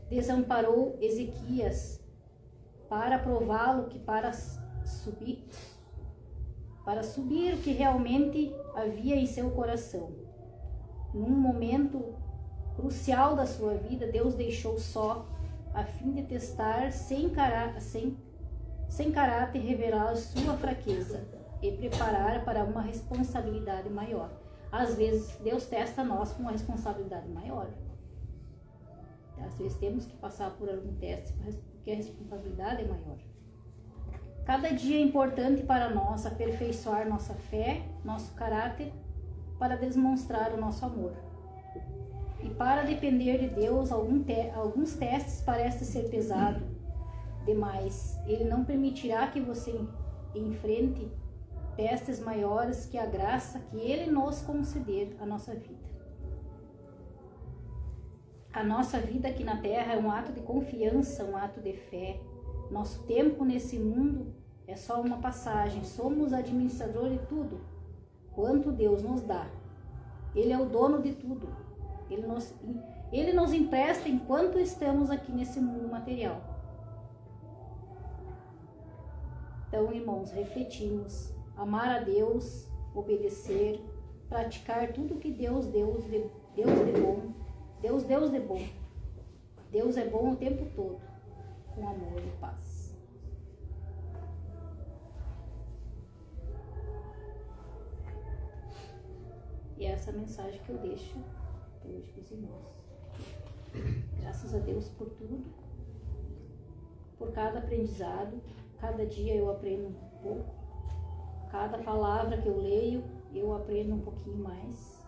desamparou Ezequias para prová-lo que para subir o que realmente havia em seu coração. Num momento crucial da sua vida, Deus deixou só, a fim de testar sem caráter, revelar sua fraqueza e preparar para uma responsabilidade maior. Às vezes, Deus testa nós com uma responsabilidade maior. Às vezes, temos que passar por algum teste, porque a responsabilidade é maior. Cada dia é importante para nós aperfeiçoar nossa fé, nosso caráter, para demonstrar o nosso amor. E para depender de Deus, alguns testes parecem ser pesados demais. Ele não permitirá que você enfrente testes maiores que a graça que Ele nos conceder à nossa vida. A nossa vida aqui na Terra é um ato de confiança, um ato de fé. Nosso tempo nesse mundo é só uma passagem. Somos administradores de tudo quanto Deus nos dá. Ele é o dono de tudo. Ele nos empresta enquanto estamos aqui nesse mundo material. Então, irmãos, refletimos. Amar a Deus, obedecer, praticar tudo que Deus deu de bom. Deus de bom. Deus é bom o tempo todo, com amor e paz. E essa é a mensagem que eu deixo hoje para os irmãos. Graças a Deus por tudo, por cada aprendizado. Cada dia eu aprendo um pouco. Cada palavra que eu leio, eu aprendo um pouquinho mais.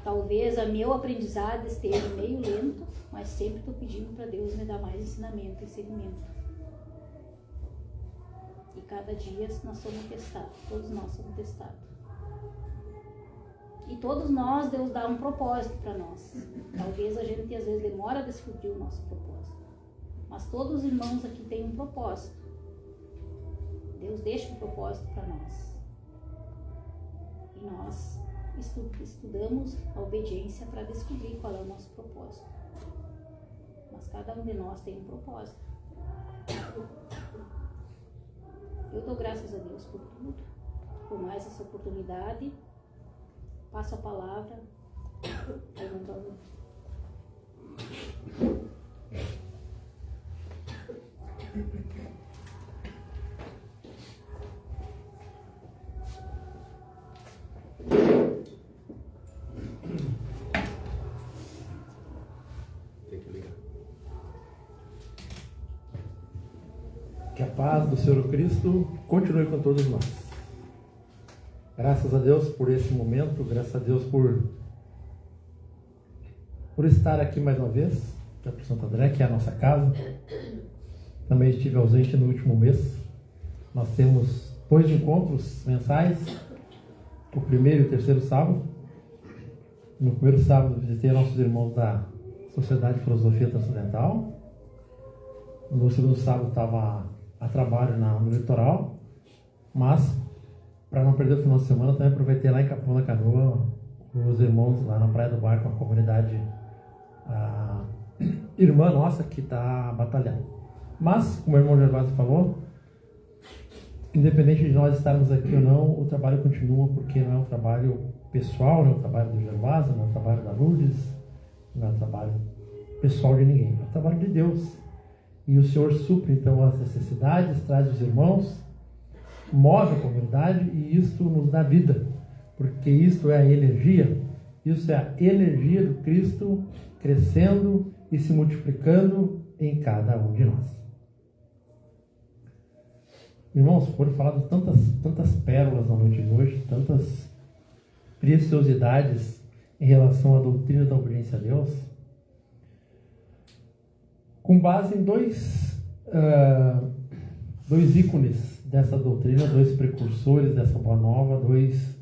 Talvez a meu aprendizado esteja meio lento, mas sempre estou pedindo para Deus me dar mais ensinamento e seguimento. E cada dia nós somos testados, todos nós somos testados. E todos nós, Deus dá um propósito para nós. Talvez a gente às vezes demora a descobrir o nosso propósito. Mas todos os irmãos aqui têm um propósito. Deus deixa um propósito para nós. E nós estudamos a obediência para descobrir qual é o nosso propósito. Mas cada um de nós tem um propósito. Eu dou graças a Deus por tudo, por mais essa oportunidade. Passo a palavra. Que a paz do Senhor Cristo continue com todos nós. Graças a Deus por esse momento, graças a Deus por estar aqui mais uma vez, aqui para Santo André, que é a nossa casa. Também estive ausente no último mês. Nós temos 2 encontros mensais, o primeiro e o terceiro sábado. No primeiro sábado visitei nossos irmãos da Sociedade de Filosofia Transcendental. No segundo sábado estava a trabalho no litoral, mas para não perder o final de semana também aproveitei lá em Capão da Canoa os irmãos lá na Praia do Barco, uma comunidade irmã nossa que está batalhando. Mas, como o irmão Gervásio falou, independente de nós estarmos aqui ou não, o trabalho continua, porque não é um trabalho pessoal, não é um trabalho do Gervásio, não é um trabalho da Lourdes, não é um trabalho pessoal de ninguém, é um trabalho de Deus. E o Senhor supre então as necessidades, traz os irmãos, move a comunidade, e isso nos dá vida, porque isso é a energia, isso é a energia do Cristo crescendo e se multiplicando em cada um de nós. Irmãos, foram faladas tantas pérolas na noite de hoje, tantas preciosidades em relação à doutrina da obediência a Deus, com base em dois ícones dessa doutrina, 2 precursores dessa boa nova, 2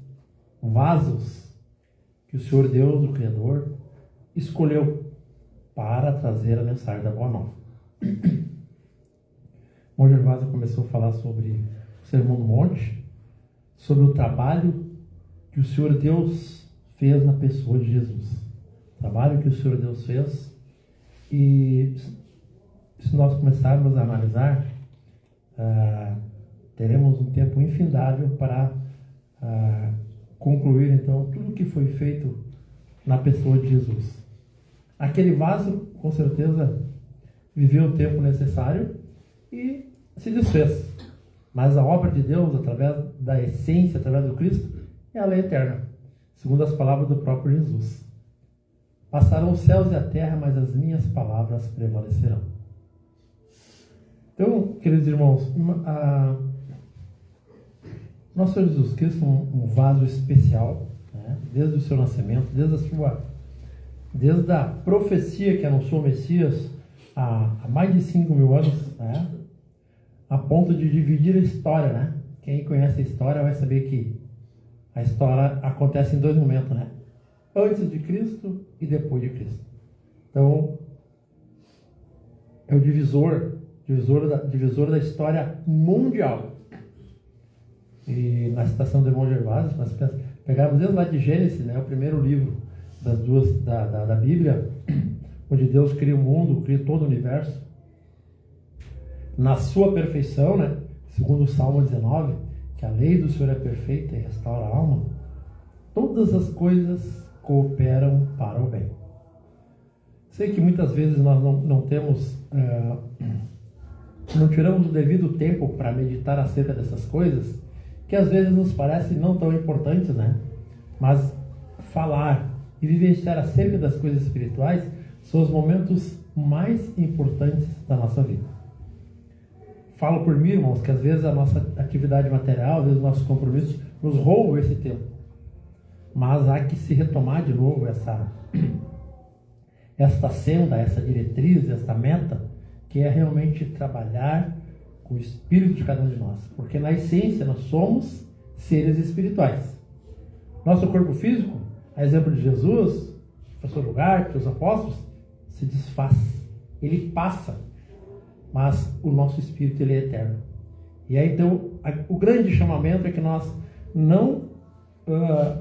vasos que o Senhor Deus, o Criador, escolheu para trazer a mensagem da boa nova. O irmão Gervásio começou a falar sobre o Sermão do Monte, sobre o trabalho que o Senhor Deus fez na pessoa de Jesus. O trabalho que o Senhor Deus fez. E se nós começarmos a analisar, teremos um tempo infindável para concluir então tudo o que foi feito na pessoa de Jesus. Aquele vaso, com certeza, viveu o tempo necessário e se desfez. Mas a obra de Deus, através da essência, através do Cristo, é a lei eterna, segundo as palavras do próprio Jesus. Passarão os céus e a terra, mas as minhas palavras prevalecerão. Então, queridos irmãos, nosso Senhor Jesus Cristo é um vaso especial, né? Desde o seu nascimento, desde a profecia que anunciou o Messias há mais de 5.000 anos, né? A ponto de dividir a história, né? Quem conhece a história vai saber que a história acontece em 2 momentos, né? Antes de Cristo e depois de Cristo. Então, é o divisor da história mundial. E na citação do irmão Gervásio, nós pegamos desde lá de Gênesis, né, o primeiro livro da Bíblia, onde Deus cria o mundo, cria todo o universo, na sua perfeição, né, segundo o Salmo 19, que a lei do Senhor é perfeita e restaura a alma. Todas as coisas cooperam para o bem. Sei que muitas vezes nós não tiramos o devido tempo para meditar acerca dessas coisas, que às vezes nos parecem não tão importantes, né? Mas falar e vivenciar acerca das coisas espirituais são os momentos mais importantes da nossa vida. Falo por mim, irmãos, que às vezes a nossa atividade material, às vezes os nossos compromissos nos roubam esse tempo. Mas há que se retomar de novo esta senda, essa diretriz, esta meta, que é realmente trabalhar com o espírito de cada um de nós. Porque na essência nós somos seres espirituais. Nosso corpo físico, a exemplo de Jesus, o seu lugar, os apóstolos, se desfaz. Ele passa. Mas o nosso espírito, ele é eterno. E aí então, o grande chamamento é que nós não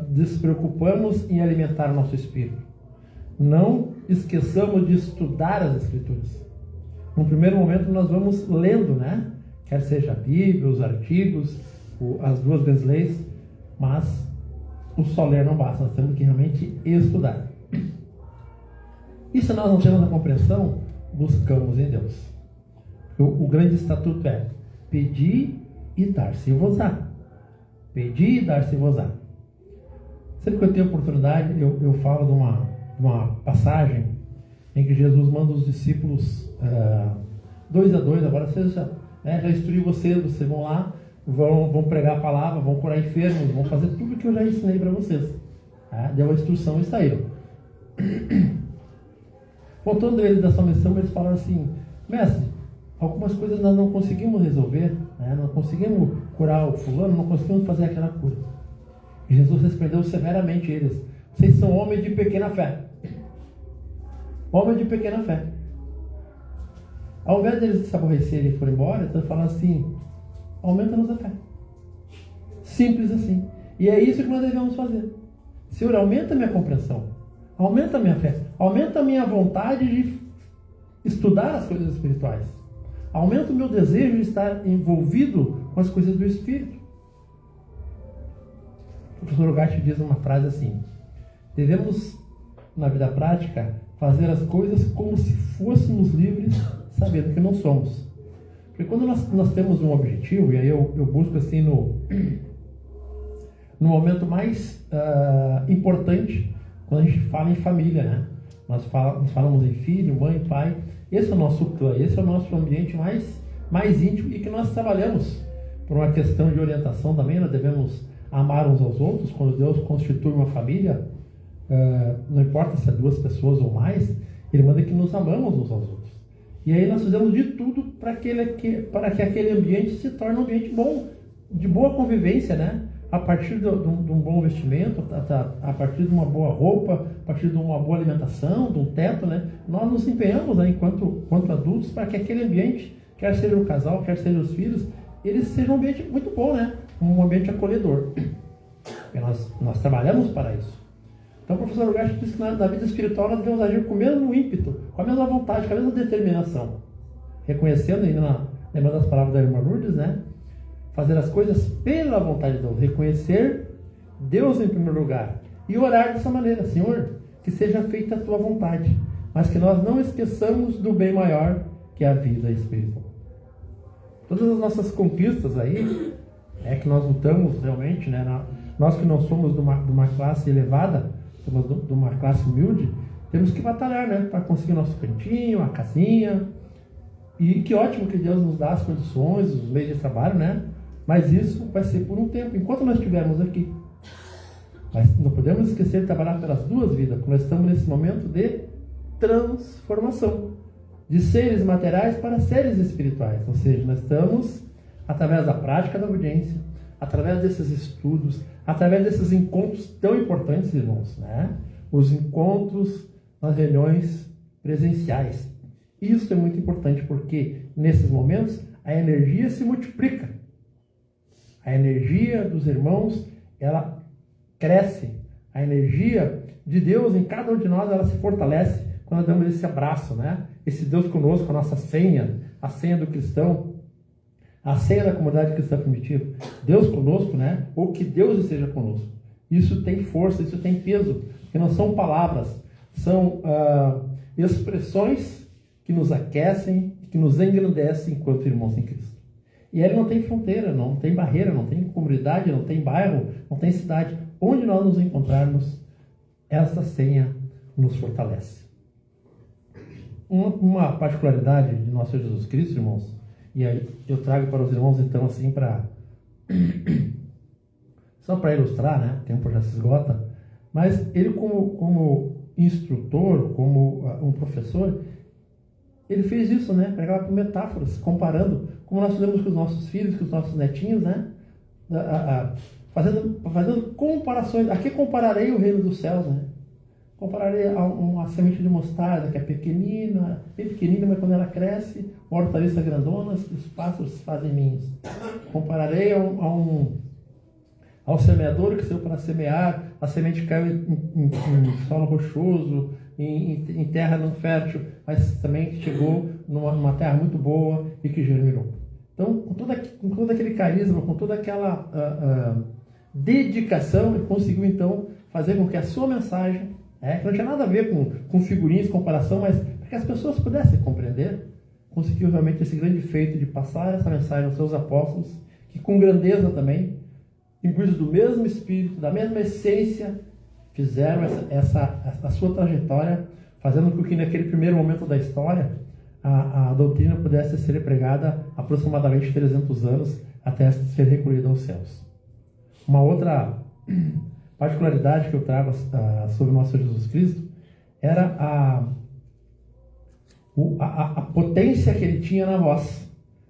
despreocupamos em alimentar o nosso espírito. Não esqueçamos de estudar as Escrituras. No primeiro momento nós vamos lendo, né? Quer seja a Bíblia, os artigos, as duas grandes leis, mas o só ler não basta, nós temos que realmente estudar. E se nós não temos a compreensão, buscamos em Deus. O grande estatuto é: pedir e dar-se-vos-á. Pedir e dar-se-vos-á. Sempre que eu tenho oportunidade, eu falo de uma passagem em que Jesus manda os discípulos 2 a 2, agora vocês já instruí vocês vão lá, vão pregar a palavra, vão curar enfermos, vão fazer tudo que eu já ensinei para vocês. Deu a instrução e saíram. Voltando eles dessa missão, eles falaram assim: mestre, algumas coisas nós não conseguimos resolver, não conseguimos curar o fulano, não conseguimos fazer aquela cura. E Jesus repreendeu severamente eles: vocês são homens de pequena fé. Homens de pequena fé. Ao invés deles se aborrecerem e forem embora, então falaram assim: aumenta a nossa fé. Simples assim. E é isso que nós devemos fazer. Senhor, aumenta a minha compreensão, aumenta a minha fé, aumenta a minha vontade de estudar as coisas espirituais, aumenta o meu desejo de estar envolvido com as coisas do Espírito. O professor Ugarte diz uma frase assim: devemos, na vida prática, fazer as coisas como se fôssemos livres, sabendo que não somos. Porque quando nós temos um objetivo, e aí eu busco assim no momento mais importante, quando a gente fala em família, né? Nós falamos em filho, mãe, pai. Esse é o nosso clã, esse é o nosso ambiente mais íntimo, e que nós trabalhamos por uma questão de orientação também. Nós devemos amar uns aos outros. Quando Deus constitui uma família, não importa se é 2 pessoas ou mais, Ele manda que nos amamos uns aos outros. E aí nós fizemos de tudo para que aquele ambiente se torne um ambiente bom, de boa convivência, né? A partir de um bom vestimento, a partir de uma boa roupa, a partir de uma boa alimentação, de um teto, né? Nós nos empenhamos, né, enquanto adultos, para que aquele ambiente, quer seja o casal, quer seja os filhos, eles sejam um ambiente muito bom, né? Um ambiente acolhedor. E nós trabalhamos para isso. Então o professor Ugarte diz que na vida espiritual nós devemos agir com o mesmo ímpeto, com a mesma vontade, com a mesma determinação. Reconhecendo, ainda lembrando as palavras da irmã Lourdes, né? Fazer as coisas pela vontade de Deus. Reconhecer Deus em primeiro lugar. E orar dessa maneira: Senhor, que seja feita a tua vontade, mas que nós não esqueçamos do bem maior, que é a vida espiritual. Todas as nossas conquistas aí, que nós lutamos realmente, né? Nós que não somos de uma classe elevada, somos de uma classe humilde, temos que batalhar, né? Para conseguir o nosso cantinho, a casinha. E que ótimo que Deus nos dá as condições, os meios de trabalho, né? Mas isso vai ser por um tempo, enquanto nós estivermos aqui. Mas não podemos esquecer de trabalhar pelas 2 vidas, porque nós estamos nesse momento de transformação, de seres materiais para seres espirituais. Ou seja, nós estamos, através da prática da obediência, através desses estudos, através desses encontros tão importantes, irmãos, né? Os encontros nas reuniões presenciais. Isso é muito importante, porque nesses momentos a energia se multiplica. A energia dos irmãos, ela cresce. A energia de Deus em cada um de nós, ela se fortalece quando damos esse abraço, né? Esse Deus conosco, a nossa senha, a senha do cristão, a senha da comunidade cristã primitiva. Deus conosco, né? Ou que Deus esteja conosco. Isso tem força, isso tem peso, porque não são palavras, são expressões que nos aquecem, que nos engrandecem enquanto irmãos em Cristo. E ele não tem fronteira, não tem barreira, não tem comunidade, não tem bairro, não tem cidade. Onde nós nos encontrarmos, essa senha nos fortalece. Uma particularidade de nosso Senhor Jesus Cristo, irmãos, e aí eu trago para os irmãos, então, assim, só para ilustrar, né? O tempo já se esgota, mas ele como instrutor, como um professor, ele fez isso, né? Pegava por metáforas, comparando, como nós fizemos com os nossos filhos, com os nossos netinhos, né? Fazendo comparações. Aqui compararei o reino dos céus, né? Compararei a uma semente de mostarda que é pequenina, bem pequenina, mas quando ela cresce, uma hortaliça grandona, os pássaros fazem ninhos. Compararei ao semeador que saiu para semear, a semente caiu em solo rochoso, em terra não fértil, mas também que chegou numa terra muito boa e que germinou. Então, com todo aquele carisma, com toda aquela dedicação, ele conseguiu então fazer com que a sua mensagem, que não tinha nada a ver com figurinhas, comparação, mas para que as pessoas pudessem compreender, conseguiu realmente esse grande feito de passar essa mensagem aos seus apóstolos, que com grandeza também, imbuídos do mesmo Espírito, da mesma essência, fizeram a sua trajetória, fazendo com que naquele primeiro momento da história, a doutrina pudesse ser pregada aproximadamente 300 anos, até ser recolhida aos céus. Uma outra particularidade que eu trago sobre o nosso Senhor Jesus Cristo era a potência que ele tinha na voz.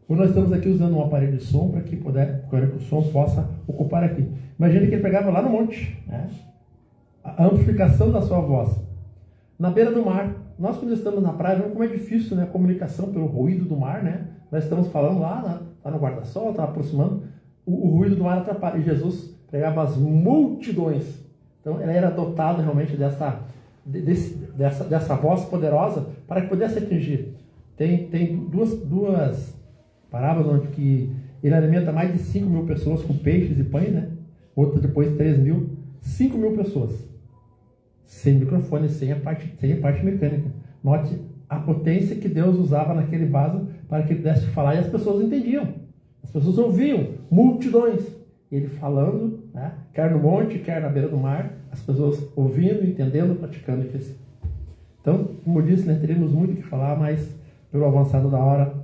Hoje nós estamos aqui usando um aparelho de som para que o som possa ocupar aqui. Imagina que ele pegava lá no monte, né? A amplificação da sua voz. Na beira do mar. Nós, quando estamos na praia, vemos como é difícil, né, a comunicação pelo ruído do mar, né? Nós estamos falando lá no guarda-sol, está aproximando, o ruído do mar atrapalha. E Jesus pegava as multidões. Então, ele era dotado realmente dessa voz poderosa para que pudesse atingir. Tem duas parábolas onde que ele alimenta mais de 5 mil pessoas com peixes e pães, né? Outra depois 3 mil, 5 mil pessoas. Sem microfone, sem a parte mecânica. Note a potência que Deus usava naquele vaso para que ele pudesse falar e as pessoas entendiam. As pessoas ouviam, multidões. Ele falando, né? Quer no monte, quer na beira do mar, as pessoas ouvindo, entendendo, praticando e crescendo. Então, como eu disse, né, teríamos muito o que falar, mas pelo avançado da hora,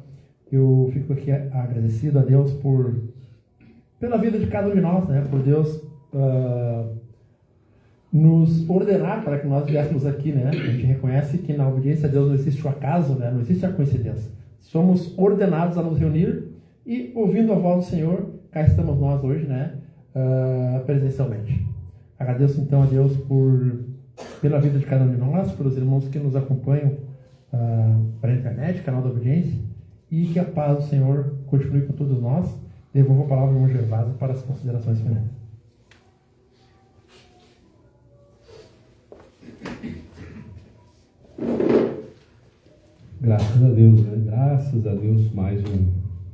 eu fico aqui agradecido a Deus pela vida de cada um de nós, né? Por Deus nos ordenar para que nós viéssemos aqui, né? A gente reconhece que na obediência a Deus não existe o acaso, né? Não existe a coincidência. Somos ordenados a nos reunir e, ouvindo a voz do Senhor, cá estamos nós hoje, né? Presencialmente. Agradeço então a Deus pela vida de cada um de nós, pelos irmãos que nos acompanham pela internet, canal da audiência, e que a paz do Senhor continue com todos nós. Devolvo a palavra ao irmão Gervásio para as considerações finais. Graças a Deus, né? Graças a Deus, mais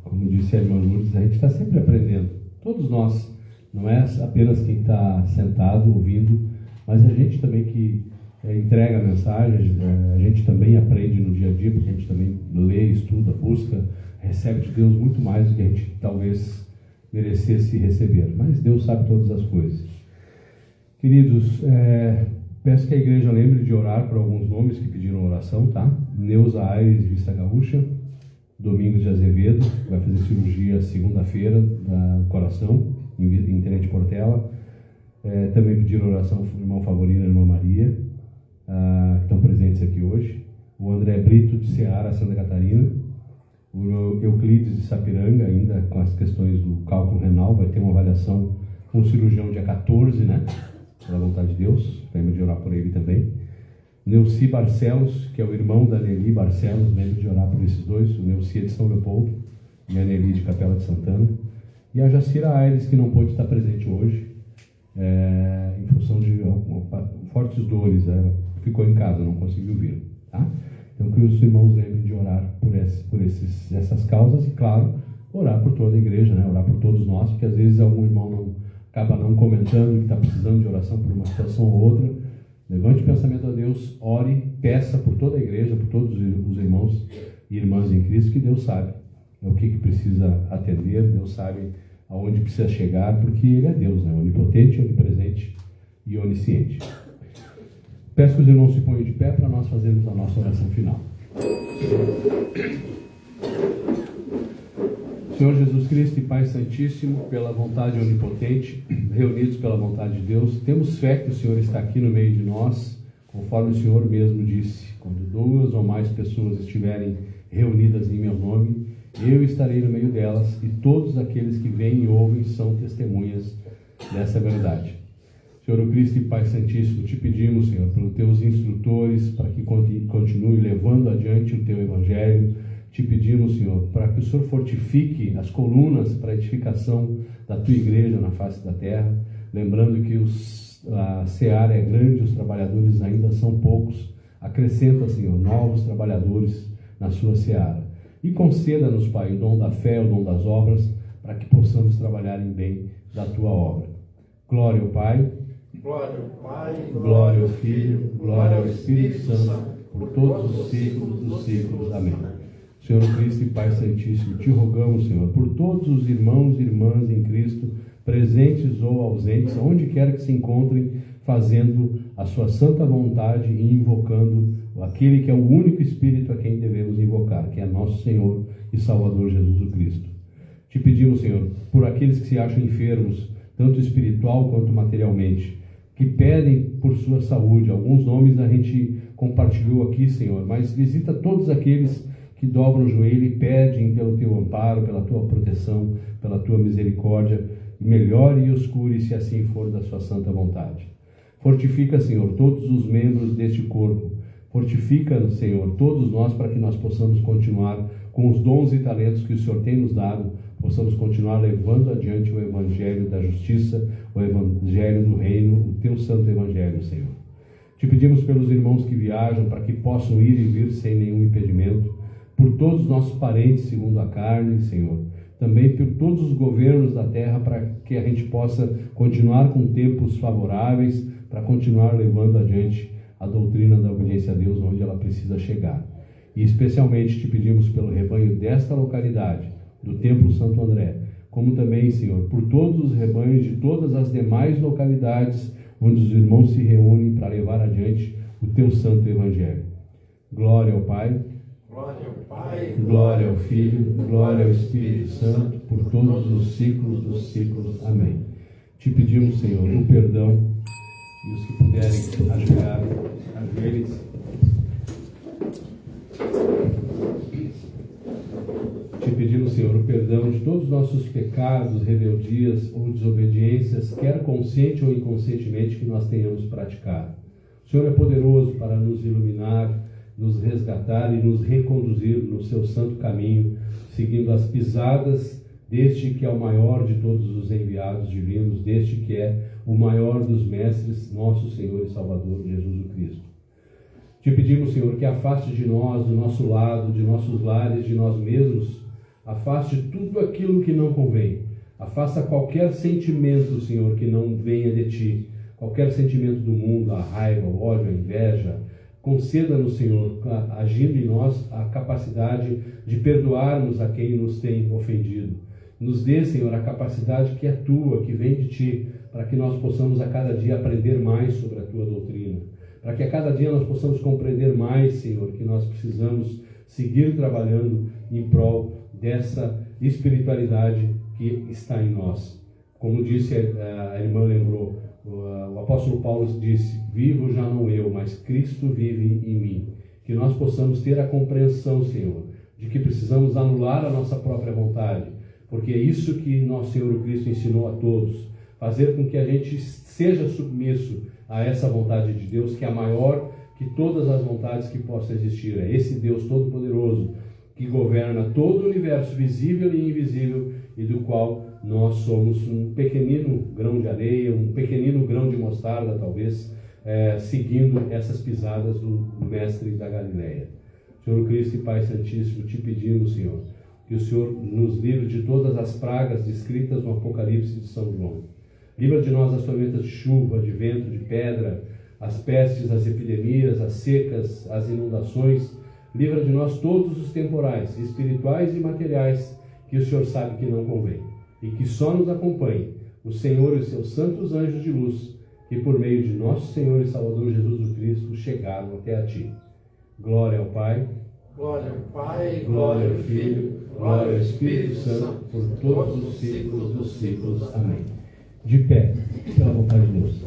como disse a irmã Lourdes, a gente está sempre aprendendo. Todos nós, não é apenas quem está sentado ouvindo, mas a gente também que entrega a mensagem, a gente também aprende no dia a dia, porque a gente também lê, estuda, busca, recebe de Deus muito mais do que a gente talvez merecesse receber. Mas Deus sabe todas as coisas. Queridos, peço que a igreja lembre de orar por alguns nomes que pediram oração, tá? Neuza Aires, Vista Gaúcha. Domingos de Azevedo, vai fazer cirurgia segunda-feira do coração, em Tenente Portela. Também pediram oração para o irmão Favorino e a irmã Maria, que estão presentes aqui hoje. O André Brito, de Ceará, Santa Catarina. O Euclides, de Sapiranga, ainda com as questões do cálculo renal, vai ter uma avaliação com o cirurgião dia 14, né? Pela vontade de Deus, lembra de orar por ele também. Neuci Barcelos, que é o irmão da Nelly Barcelos, lembra de orar por esses dois. O Neuci é de São Leopoldo e a Nelly de Capela de Santana. E a Jacira Aires, que não pôde estar presente hoje, em função de fortes dores. Ela ficou em casa, não conseguiu vir. Tá? Então, que os irmãos lembrem de orar por essas causas e, claro, orar por toda a igreja, né? Orar por todos nós, porque às vezes algum irmão acaba não comentando que está precisando de oração por uma situação ou outra. Levante o pensamento a Deus, ore, peça por toda a igreja, por todos os irmãos e irmãs em Cristo, que Deus sabe o que precisa atender, Deus sabe aonde precisa chegar, porque Ele é Deus, né? Onipotente, onipresente e onisciente. Peço que os irmãos se ponham de pé para nós fazermos a nossa oração final. Senhor Jesus Cristo e Pai Santíssimo, pela vontade onipotente, reunidos pela vontade de Deus, temos fé que o Senhor está aqui no meio de nós, conforme o Senhor mesmo disse: quando 2 ou mais pessoas estiverem reunidas em meu nome, eu estarei no meio delas, e todos aqueles que veem e ouvem são testemunhas dessa verdade. Senhor Cristo e Pai Santíssimo, te pedimos, Senhor, pelos teus instrutores, para que continue levando adiante o teu Evangelho. Te pedimos, Senhor, para que o Senhor fortifique as colunas para a edificação da Tua igreja na face da terra, lembrando que a seara é grande, os trabalhadores ainda são poucos. Acrescenta, Senhor, novos trabalhadores na Sua seara. E conceda-nos, Pai, o dom da fé, o dom das obras, para que possamos trabalhar em bem da Tua obra. Glória ao Pai, Glória ao Pai, glória ao Filho, glória ao Espírito Santo, por todos os séculos dos séculos. Amém. Senhor Cristo e Pai Santíssimo, te rogamos, Senhor, por todos os irmãos e irmãs em Cristo, presentes ou ausentes, onde quer que se encontrem, fazendo a sua santa vontade e invocando aquele que é o único Espírito a quem devemos invocar, que é nosso Senhor e Salvador Jesus o Cristo. Te pedimos, Senhor, por aqueles que se acham enfermos, tanto espiritual quanto materialmente, que pedem por sua saúde. Alguns nomes a gente compartilhou aqui, Senhor, mas visita todos aqueles que dobram o joelho e pedem pelo Teu amparo, pela Tua proteção, pela Tua misericórdia, e melhore e oscure, se assim for da Sua santa vontade. Fortifica, Senhor, todos os membros deste corpo. Fortifica, Senhor, todos nós, para que nós possamos continuar com os dons e talentos que o Senhor tem nos dado, possamos continuar levando adiante o Evangelho da Justiça, o Evangelho do Reino, o Teu santo Evangelho, Senhor. Te pedimos pelos irmãos que viajam, para que possam ir e vir sem nenhum impedimento, por todos os nossos parentes segundo a carne, Senhor, também por todos os governos da terra, para que a gente possa continuar com tempos favoráveis, para continuar levando adiante a doutrina da obediência a Deus, onde ela precisa chegar. E especialmente te pedimos pelo rebanho desta localidade, do Templo Santo André, como também, Senhor, por todos os rebanhos de todas as demais localidades onde os irmãos se reúnem para levar adiante o Teu santo Evangelho. Glória ao Pai, glória ao Pai, glória ao Filho, glória ao Espírito Santo, por todos os séculos dos séculos. Amém. Te pedimos, Senhor, o perdão, e os que puderem ajoelhem-se. Te pedimos, Senhor, o perdão de todos os nossos pecados, rebeldias ou desobediências, quer consciente ou inconscientemente, que nós tenhamos praticado. O Senhor é poderoso para nos iluminar, nos resgatar e nos reconduzir no Seu santo caminho, seguindo as pisadas deste que é o maior de todos os enviados divinos, deste que é o maior dos mestres, nosso Senhor e Salvador, Jesus o Cristo. Te pedimos, Senhor, que afaste de nós, do nosso lado, de nossos lares, de nós mesmos, afaste tudo aquilo que não convém. Afasta qualquer sentimento, Senhor, que não venha de Ti, qualquer sentimento do mundo, a raiva, o ódio, a inveja. Conceda-nos, Senhor, agindo em nós, a capacidade de perdoarmos a quem nos tem ofendido. Nos dê, Senhor, a capacidade que é Tua, que vem de Ti, para que nós possamos a cada dia aprender mais sobre a Tua doutrina. Para que a cada dia nós possamos compreender mais, Senhor, que nós precisamos seguir trabalhando em prol dessa espiritualidade que está em nós. Como disse a irmã, lembrou, o apóstolo Paulo disse: vivo já não eu, mas Cristo vive em mim. Que nós possamos ter a compreensão, Senhor, de que precisamos anular a nossa própria vontade, porque é isso que nosso Senhor Cristo ensinou a todos, fazer com que a gente seja submisso a essa vontade de Deus, que é a maior que todas as vontades que possam existir. É esse Deus Todo-Poderoso que governa todo o universo visível e invisível, e do qual nós somos um pequenino grão de areia, um pequenino grão de mostarda, talvez, seguindo essas pisadas do Mestre da Galileia. Senhor Cristo e Pai Santíssimo, te pedimos, Senhor, que o Senhor nos livre de todas as pragas descritas no Apocalipse de São João. Livra de nós as tormentas de chuva, de vento, de pedra, as pestes, as epidemias, as secas, as inundações. Livra de nós todos os temporais, espirituais e materiais, que o Senhor sabe que não convém, e que só nos acompanhe o Senhor e os seus santos anjos de luz, que por meio de nosso Senhor e Salvador Jesus Cristo chegaram até a Ti. Glória ao Pai, glória ao Pai, glória ao Filho, glória ao Espírito Santo, por todos os séculos dos séculos. Amém. De pé, pela vontade de Deus.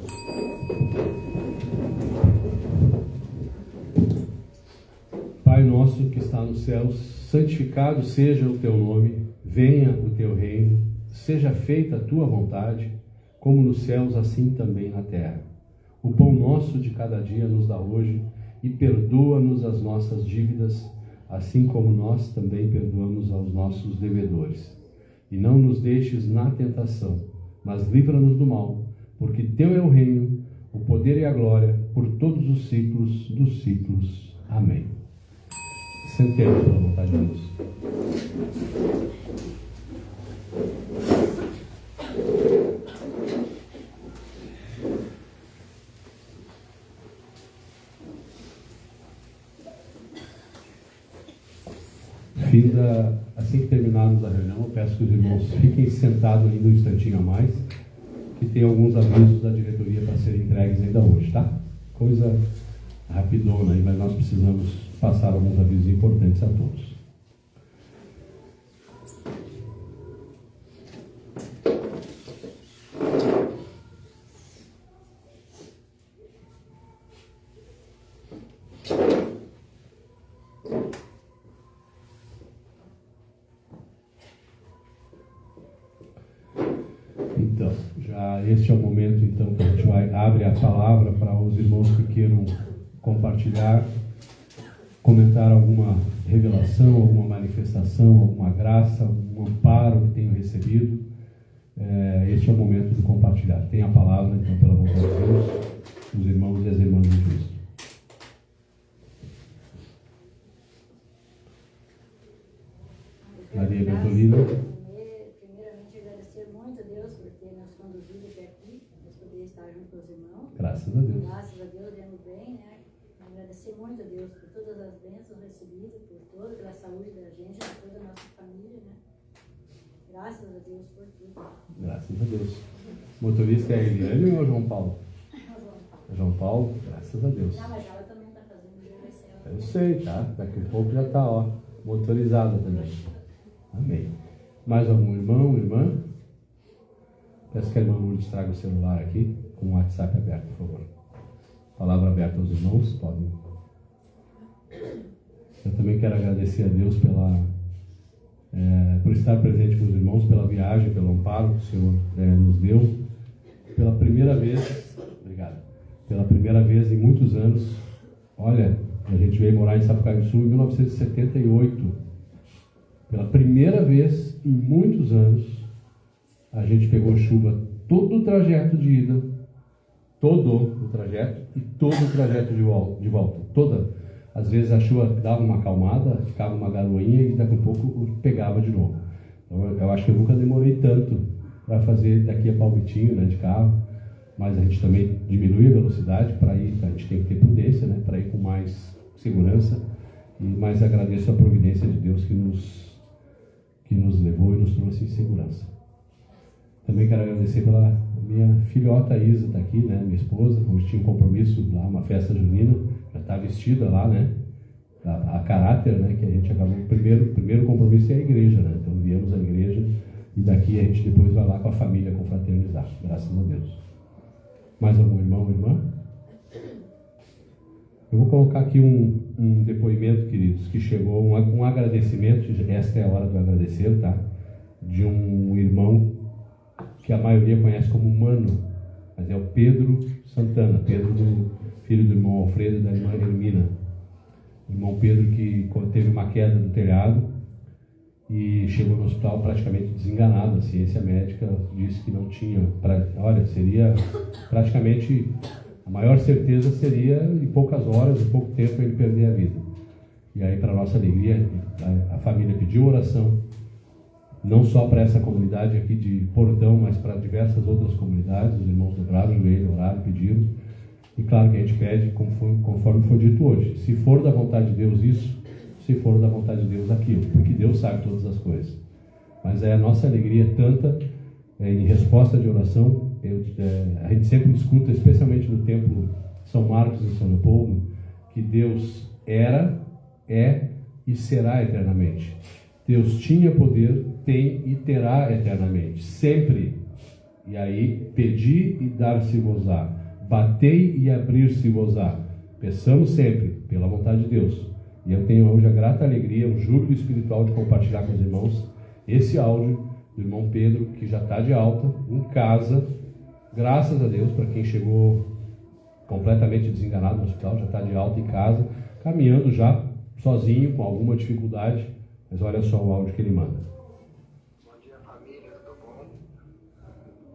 Pai nosso que está nos céus, santificado seja o Teu nome, venha o Teu reino, seja feita a Tua vontade, como nos céus, assim também na terra. O pão nosso de cada dia nos dá hoje, e perdoa-nos as nossas dívidas, assim como nós também perdoamos aos nossos devedores. E não nos deixes na tentação, mas livra-nos do mal, porque teu é o reino, o poder e a glória, por todos os ciclos dos ciclos. Amém. Sentemos pela vontade de Deus. Assim que terminarmos a reunião, eu peço que os irmãos fiquem sentados ainda um instantinho a mais, que tem alguns avisos da diretoria para serem entregues ainda hoje, tá? Coisa rapidona aí, mas nós precisamos passar alguns avisos importantes a todos. Então, este é o momento então que a gente abre a palavra para os irmãos que queiram compartilhar, comentar alguma revelação, alguma manifestação, alguma graça, algum amparo que tenham recebido. Este é o momento de compartilhar. Tem a palavra, então, pela vontade de Deus, os irmãos e as irmãs de Cristo. Maria Bertolina. Graças a Deus. Graças a Deus, demos bem, né? Agradecer muito a Deus por todas as bênçãos recebidas, pela saúde da gente, de toda a nossa família, né? Graças a Deus por tudo. Graças a Deus. O motorista é a Eliane ou é o João Paulo? João Paulo, graças a Deus. Não, mas ela também está fazendo GVC. Eu sei, tá? Daqui a pouco já está, ó, motorizada também. Amém. Mais algum irmão, irmã? Peço que a irmã Lourdes traga o celular aqui, com o WhatsApp aberto, por favor. Palavra aberta aos irmãos, podem. Eu também quero agradecer a Deus por estar presente com os irmãos, pela viagem, pelo amparo que o Senhor nos deu. Pela primeira vez, obrigado, pela primeira vez em muitos anos, olha, a gente veio morar em Sapucaí do Sul em 1978. Pela primeira vez em muitos anos, a gente pegou chuva todo o trajeto de ida, todo o trajeto e todo o trajeto de volta. Às vezes a chuva dava uma acalmada, ficava uma garoinha e daqui a pouco pegava de novo. Então, eu acho que eu nunca demorei tanto para fazer daqui a Palmitinho, né, de carro, mas a gente também diminui a velocidade para ir, a gente tem que ter prudência, né, para ir com mais segurança, mas agradeço a providência de Deus que nos levou e nos trouxe em segurança. Também quero agradecer pela minha filhota Isa, está aqui, né, minha esposa. Hoje tinha um compromisso lá, uma festa junina, já está vestida lá, né, a caráter, né, que a gente acabou. O primeiro compromisso é a igreja, né, então viemos à igreja e daqui a gente depois vai lá com a família confraternizar, graças a Deus. Mais algum irmão ou irmã? Eu vou colocar aqui um depoimento, queridos, que chegou, um agradecimento, esta é a hora do agradecer, tá? De um irmão que a maioria conhece como Mano, mas é o Pedro Santana, Pedro, filho do irmão Alfredo e da irmã Hermina. O irmão Pedro que teve uma queda do telhado e chegou no hospital praticamente desenganado. A ciência médica disse que não tinha, seria praticamente, a maior certeza seria em poucas horas, em pouco tempo ele perder a vida. E aí, para nossa alegria, a família pediu oração, não só para essa comunidade aqui de Portão, mas para diversas outras comunidades. Os irmãos dobraram o joelho, oraram, pediram. E claro que a gente pede conforme foi dito hoje. Se for da vontade de Deus isso, se for da vontade de Deus aquilo, porque Deus sabe todas as coisas. Mas a nossa alegria tanta em resposta de oração. A gente sempre escuta, especialmente no templo São Marcos em São Leopoldo, que Deus era, é e será eternamente. Deus tinha poder, tem e terá eternamente, sempre. E aí, pedi e dar-se-vos-á, batei e abrir-se-vos-á. Peçamos sempre, pela vontade de Deus. E eu tenho hoje a grata alegria, um júbilo espiritual de compartilhar com os irmãos esse áudio do irmão Pedro, que já está de alta, em casa, graças a Deus, para quem chegou completamente desenganado no hospital, já está de alta em casa, caminhando já sozinho, com alguma dificuldade, mas olha só o áudio que ele manda. Bom dia, família, tudo bom?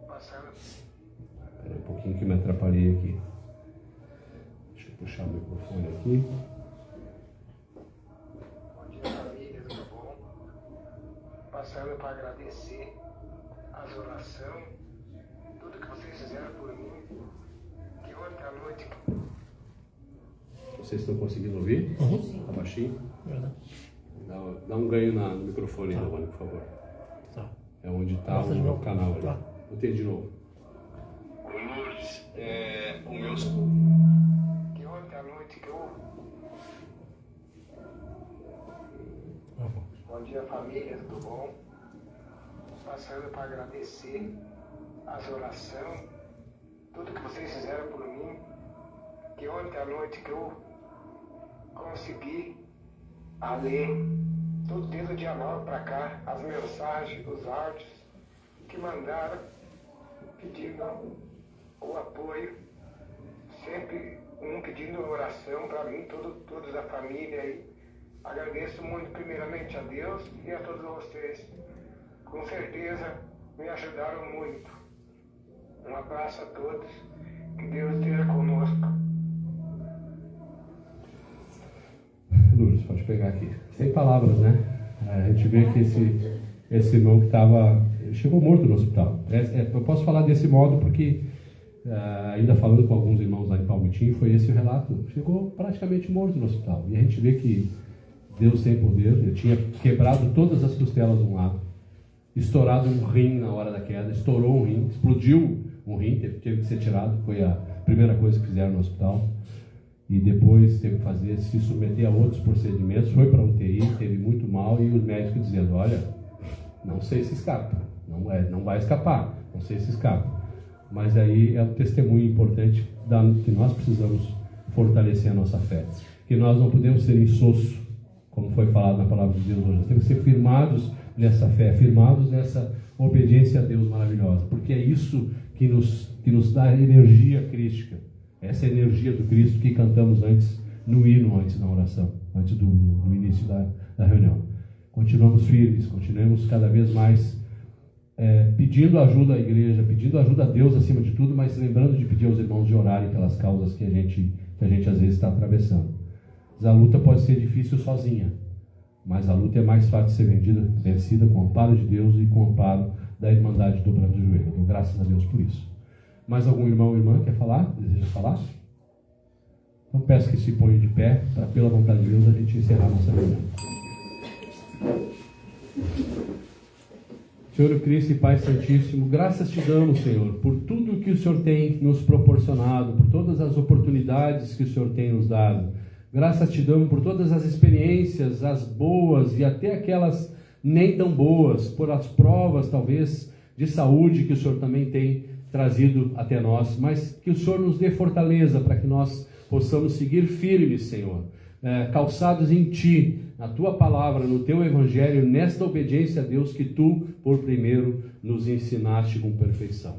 Passando. Espera um pouquinho que eu me atrapalhei aqui. Deixa eu puxar o microfone aqui. Bom dia, família, tudo bom? Passando para agradecer as orações, tudo que vocês fizeram por mim, que ontem à noite. Vocês estão conseguindo ouvir? Tá baixinho? Verdade. Dá um ganho no microfone, Giovanni, por favor. Tá. É onde está Mostra de o meu novo. canal ali. Tá. Botei de novo. O Lourdes, o meu. Que ontem à noite que eu. Tá bom. Bom dia, família, tudo bom? Passando para agradecer as orações, tudo que vocês fizeram por mim, que ontem à noite que eu consegui a ler tudo desde o dia 9 para cá, as mensagens, os áudios que mandaram, pedindo o apoio, sempre um pedindo oração para mim, todos da família aí. Agradeço muito primeiramente a Deus e a todos vocês. Com certeza me ajudaram muito. Um abraço a todos. Que Deus esteja conosco. Lourdes, pode pegar aqui. Sem palavras, né? A gente vê que esse irmão que chegou morto no hospital. Eu posso falar desse modo porque, ainda falando com alguns irmãos lá em Palmitim, foi esse o relato. Chegou praticamente morto no hospital. E a gente vê que Deus tem poder. Ele tinha quebrado todas as costelas de um lado, estourado um rim na hora da queda, estourou um rim, explodiu um rim, teve que ser tirado, foi a primeira coisa que fizeram no hospital. E depois teve que se submeter a outros procedimentos, foi para a UTI, teve muito mal, e os médicos dizendo, olha, não sei se escapa, não vai escapar, não sei se escapa. Mas aí é um testemunho importante que nós precisamos fortalecer a nossa fé, que nós não podemos ser insosso, como foi falado na palavra de Deus hoje, nós temos que ser firmados nessa fé, firmados nessa obediência a Deus maravilhosa, porque é isso que nos dá energia crística. Essa energia do Cristo que cantamos antes, no hino, antes da oração, antes do início da reunião. Continuamos firmes, continuamos cada vez mais pedindo ajuda à igreja, pedindo ajuda a Deus acima de tudo, mas lembrando de pedir aos irmãos de orarem pelas causas que a gente às vezes está atravessando. A luta pode ser difícil sozinha, mas a luta é mais fácil de ser vencida com o amparo de Deus e com o amparo da Irmandade dobrando o joelho. Dou graças a Deus por isso. Mais algum irmão ou irmã quer falar? Deseja falar? Então peço que se ponha de pé, para pela vontade de Deus a gente encerrar a nossa reunião. Senhor Cristo e Pai Santíssimo, graças te damos, Senhor, por tudo que o Senhor tem nos proporcionado, por todas as oportunidades que o Senhor tem nos dado. Graças te damos por todas as experiências, as boas e até aquelas nem tão boas, por as provas, talvez, de saúde que o Senhor também tem trazido até nós, mas que o Senhor nos dê fortaleza para que nós possamos seguir firmes, Senhor, calçados em Ti, na Tua palavra, no Teu Evangelho, nesta obediência a Deus que Tu, por primeiro, nos ensinaste com perfeição.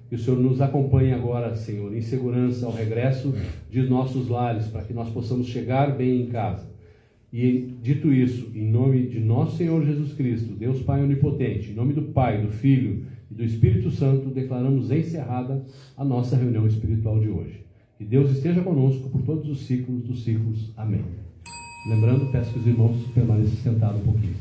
Que o Senhor nos acompanhe agora, Senhor, em segurança ao regresso de nossos lares, para que nós possamos chegar bem em casa. E, dito isso, em nome de nosso Senhor Jesus Cristo, Deus Pai Onipotente, em nome do Pai, do Filho e do Espírito Santo, declaramos encerrada a nossa reunião espiritual de hoje. Que Deus esteja conosco por todos os ciclos dos ciclos. Amém. Lembrando, peço que os irmãos permaneçam sentados um pouquinho.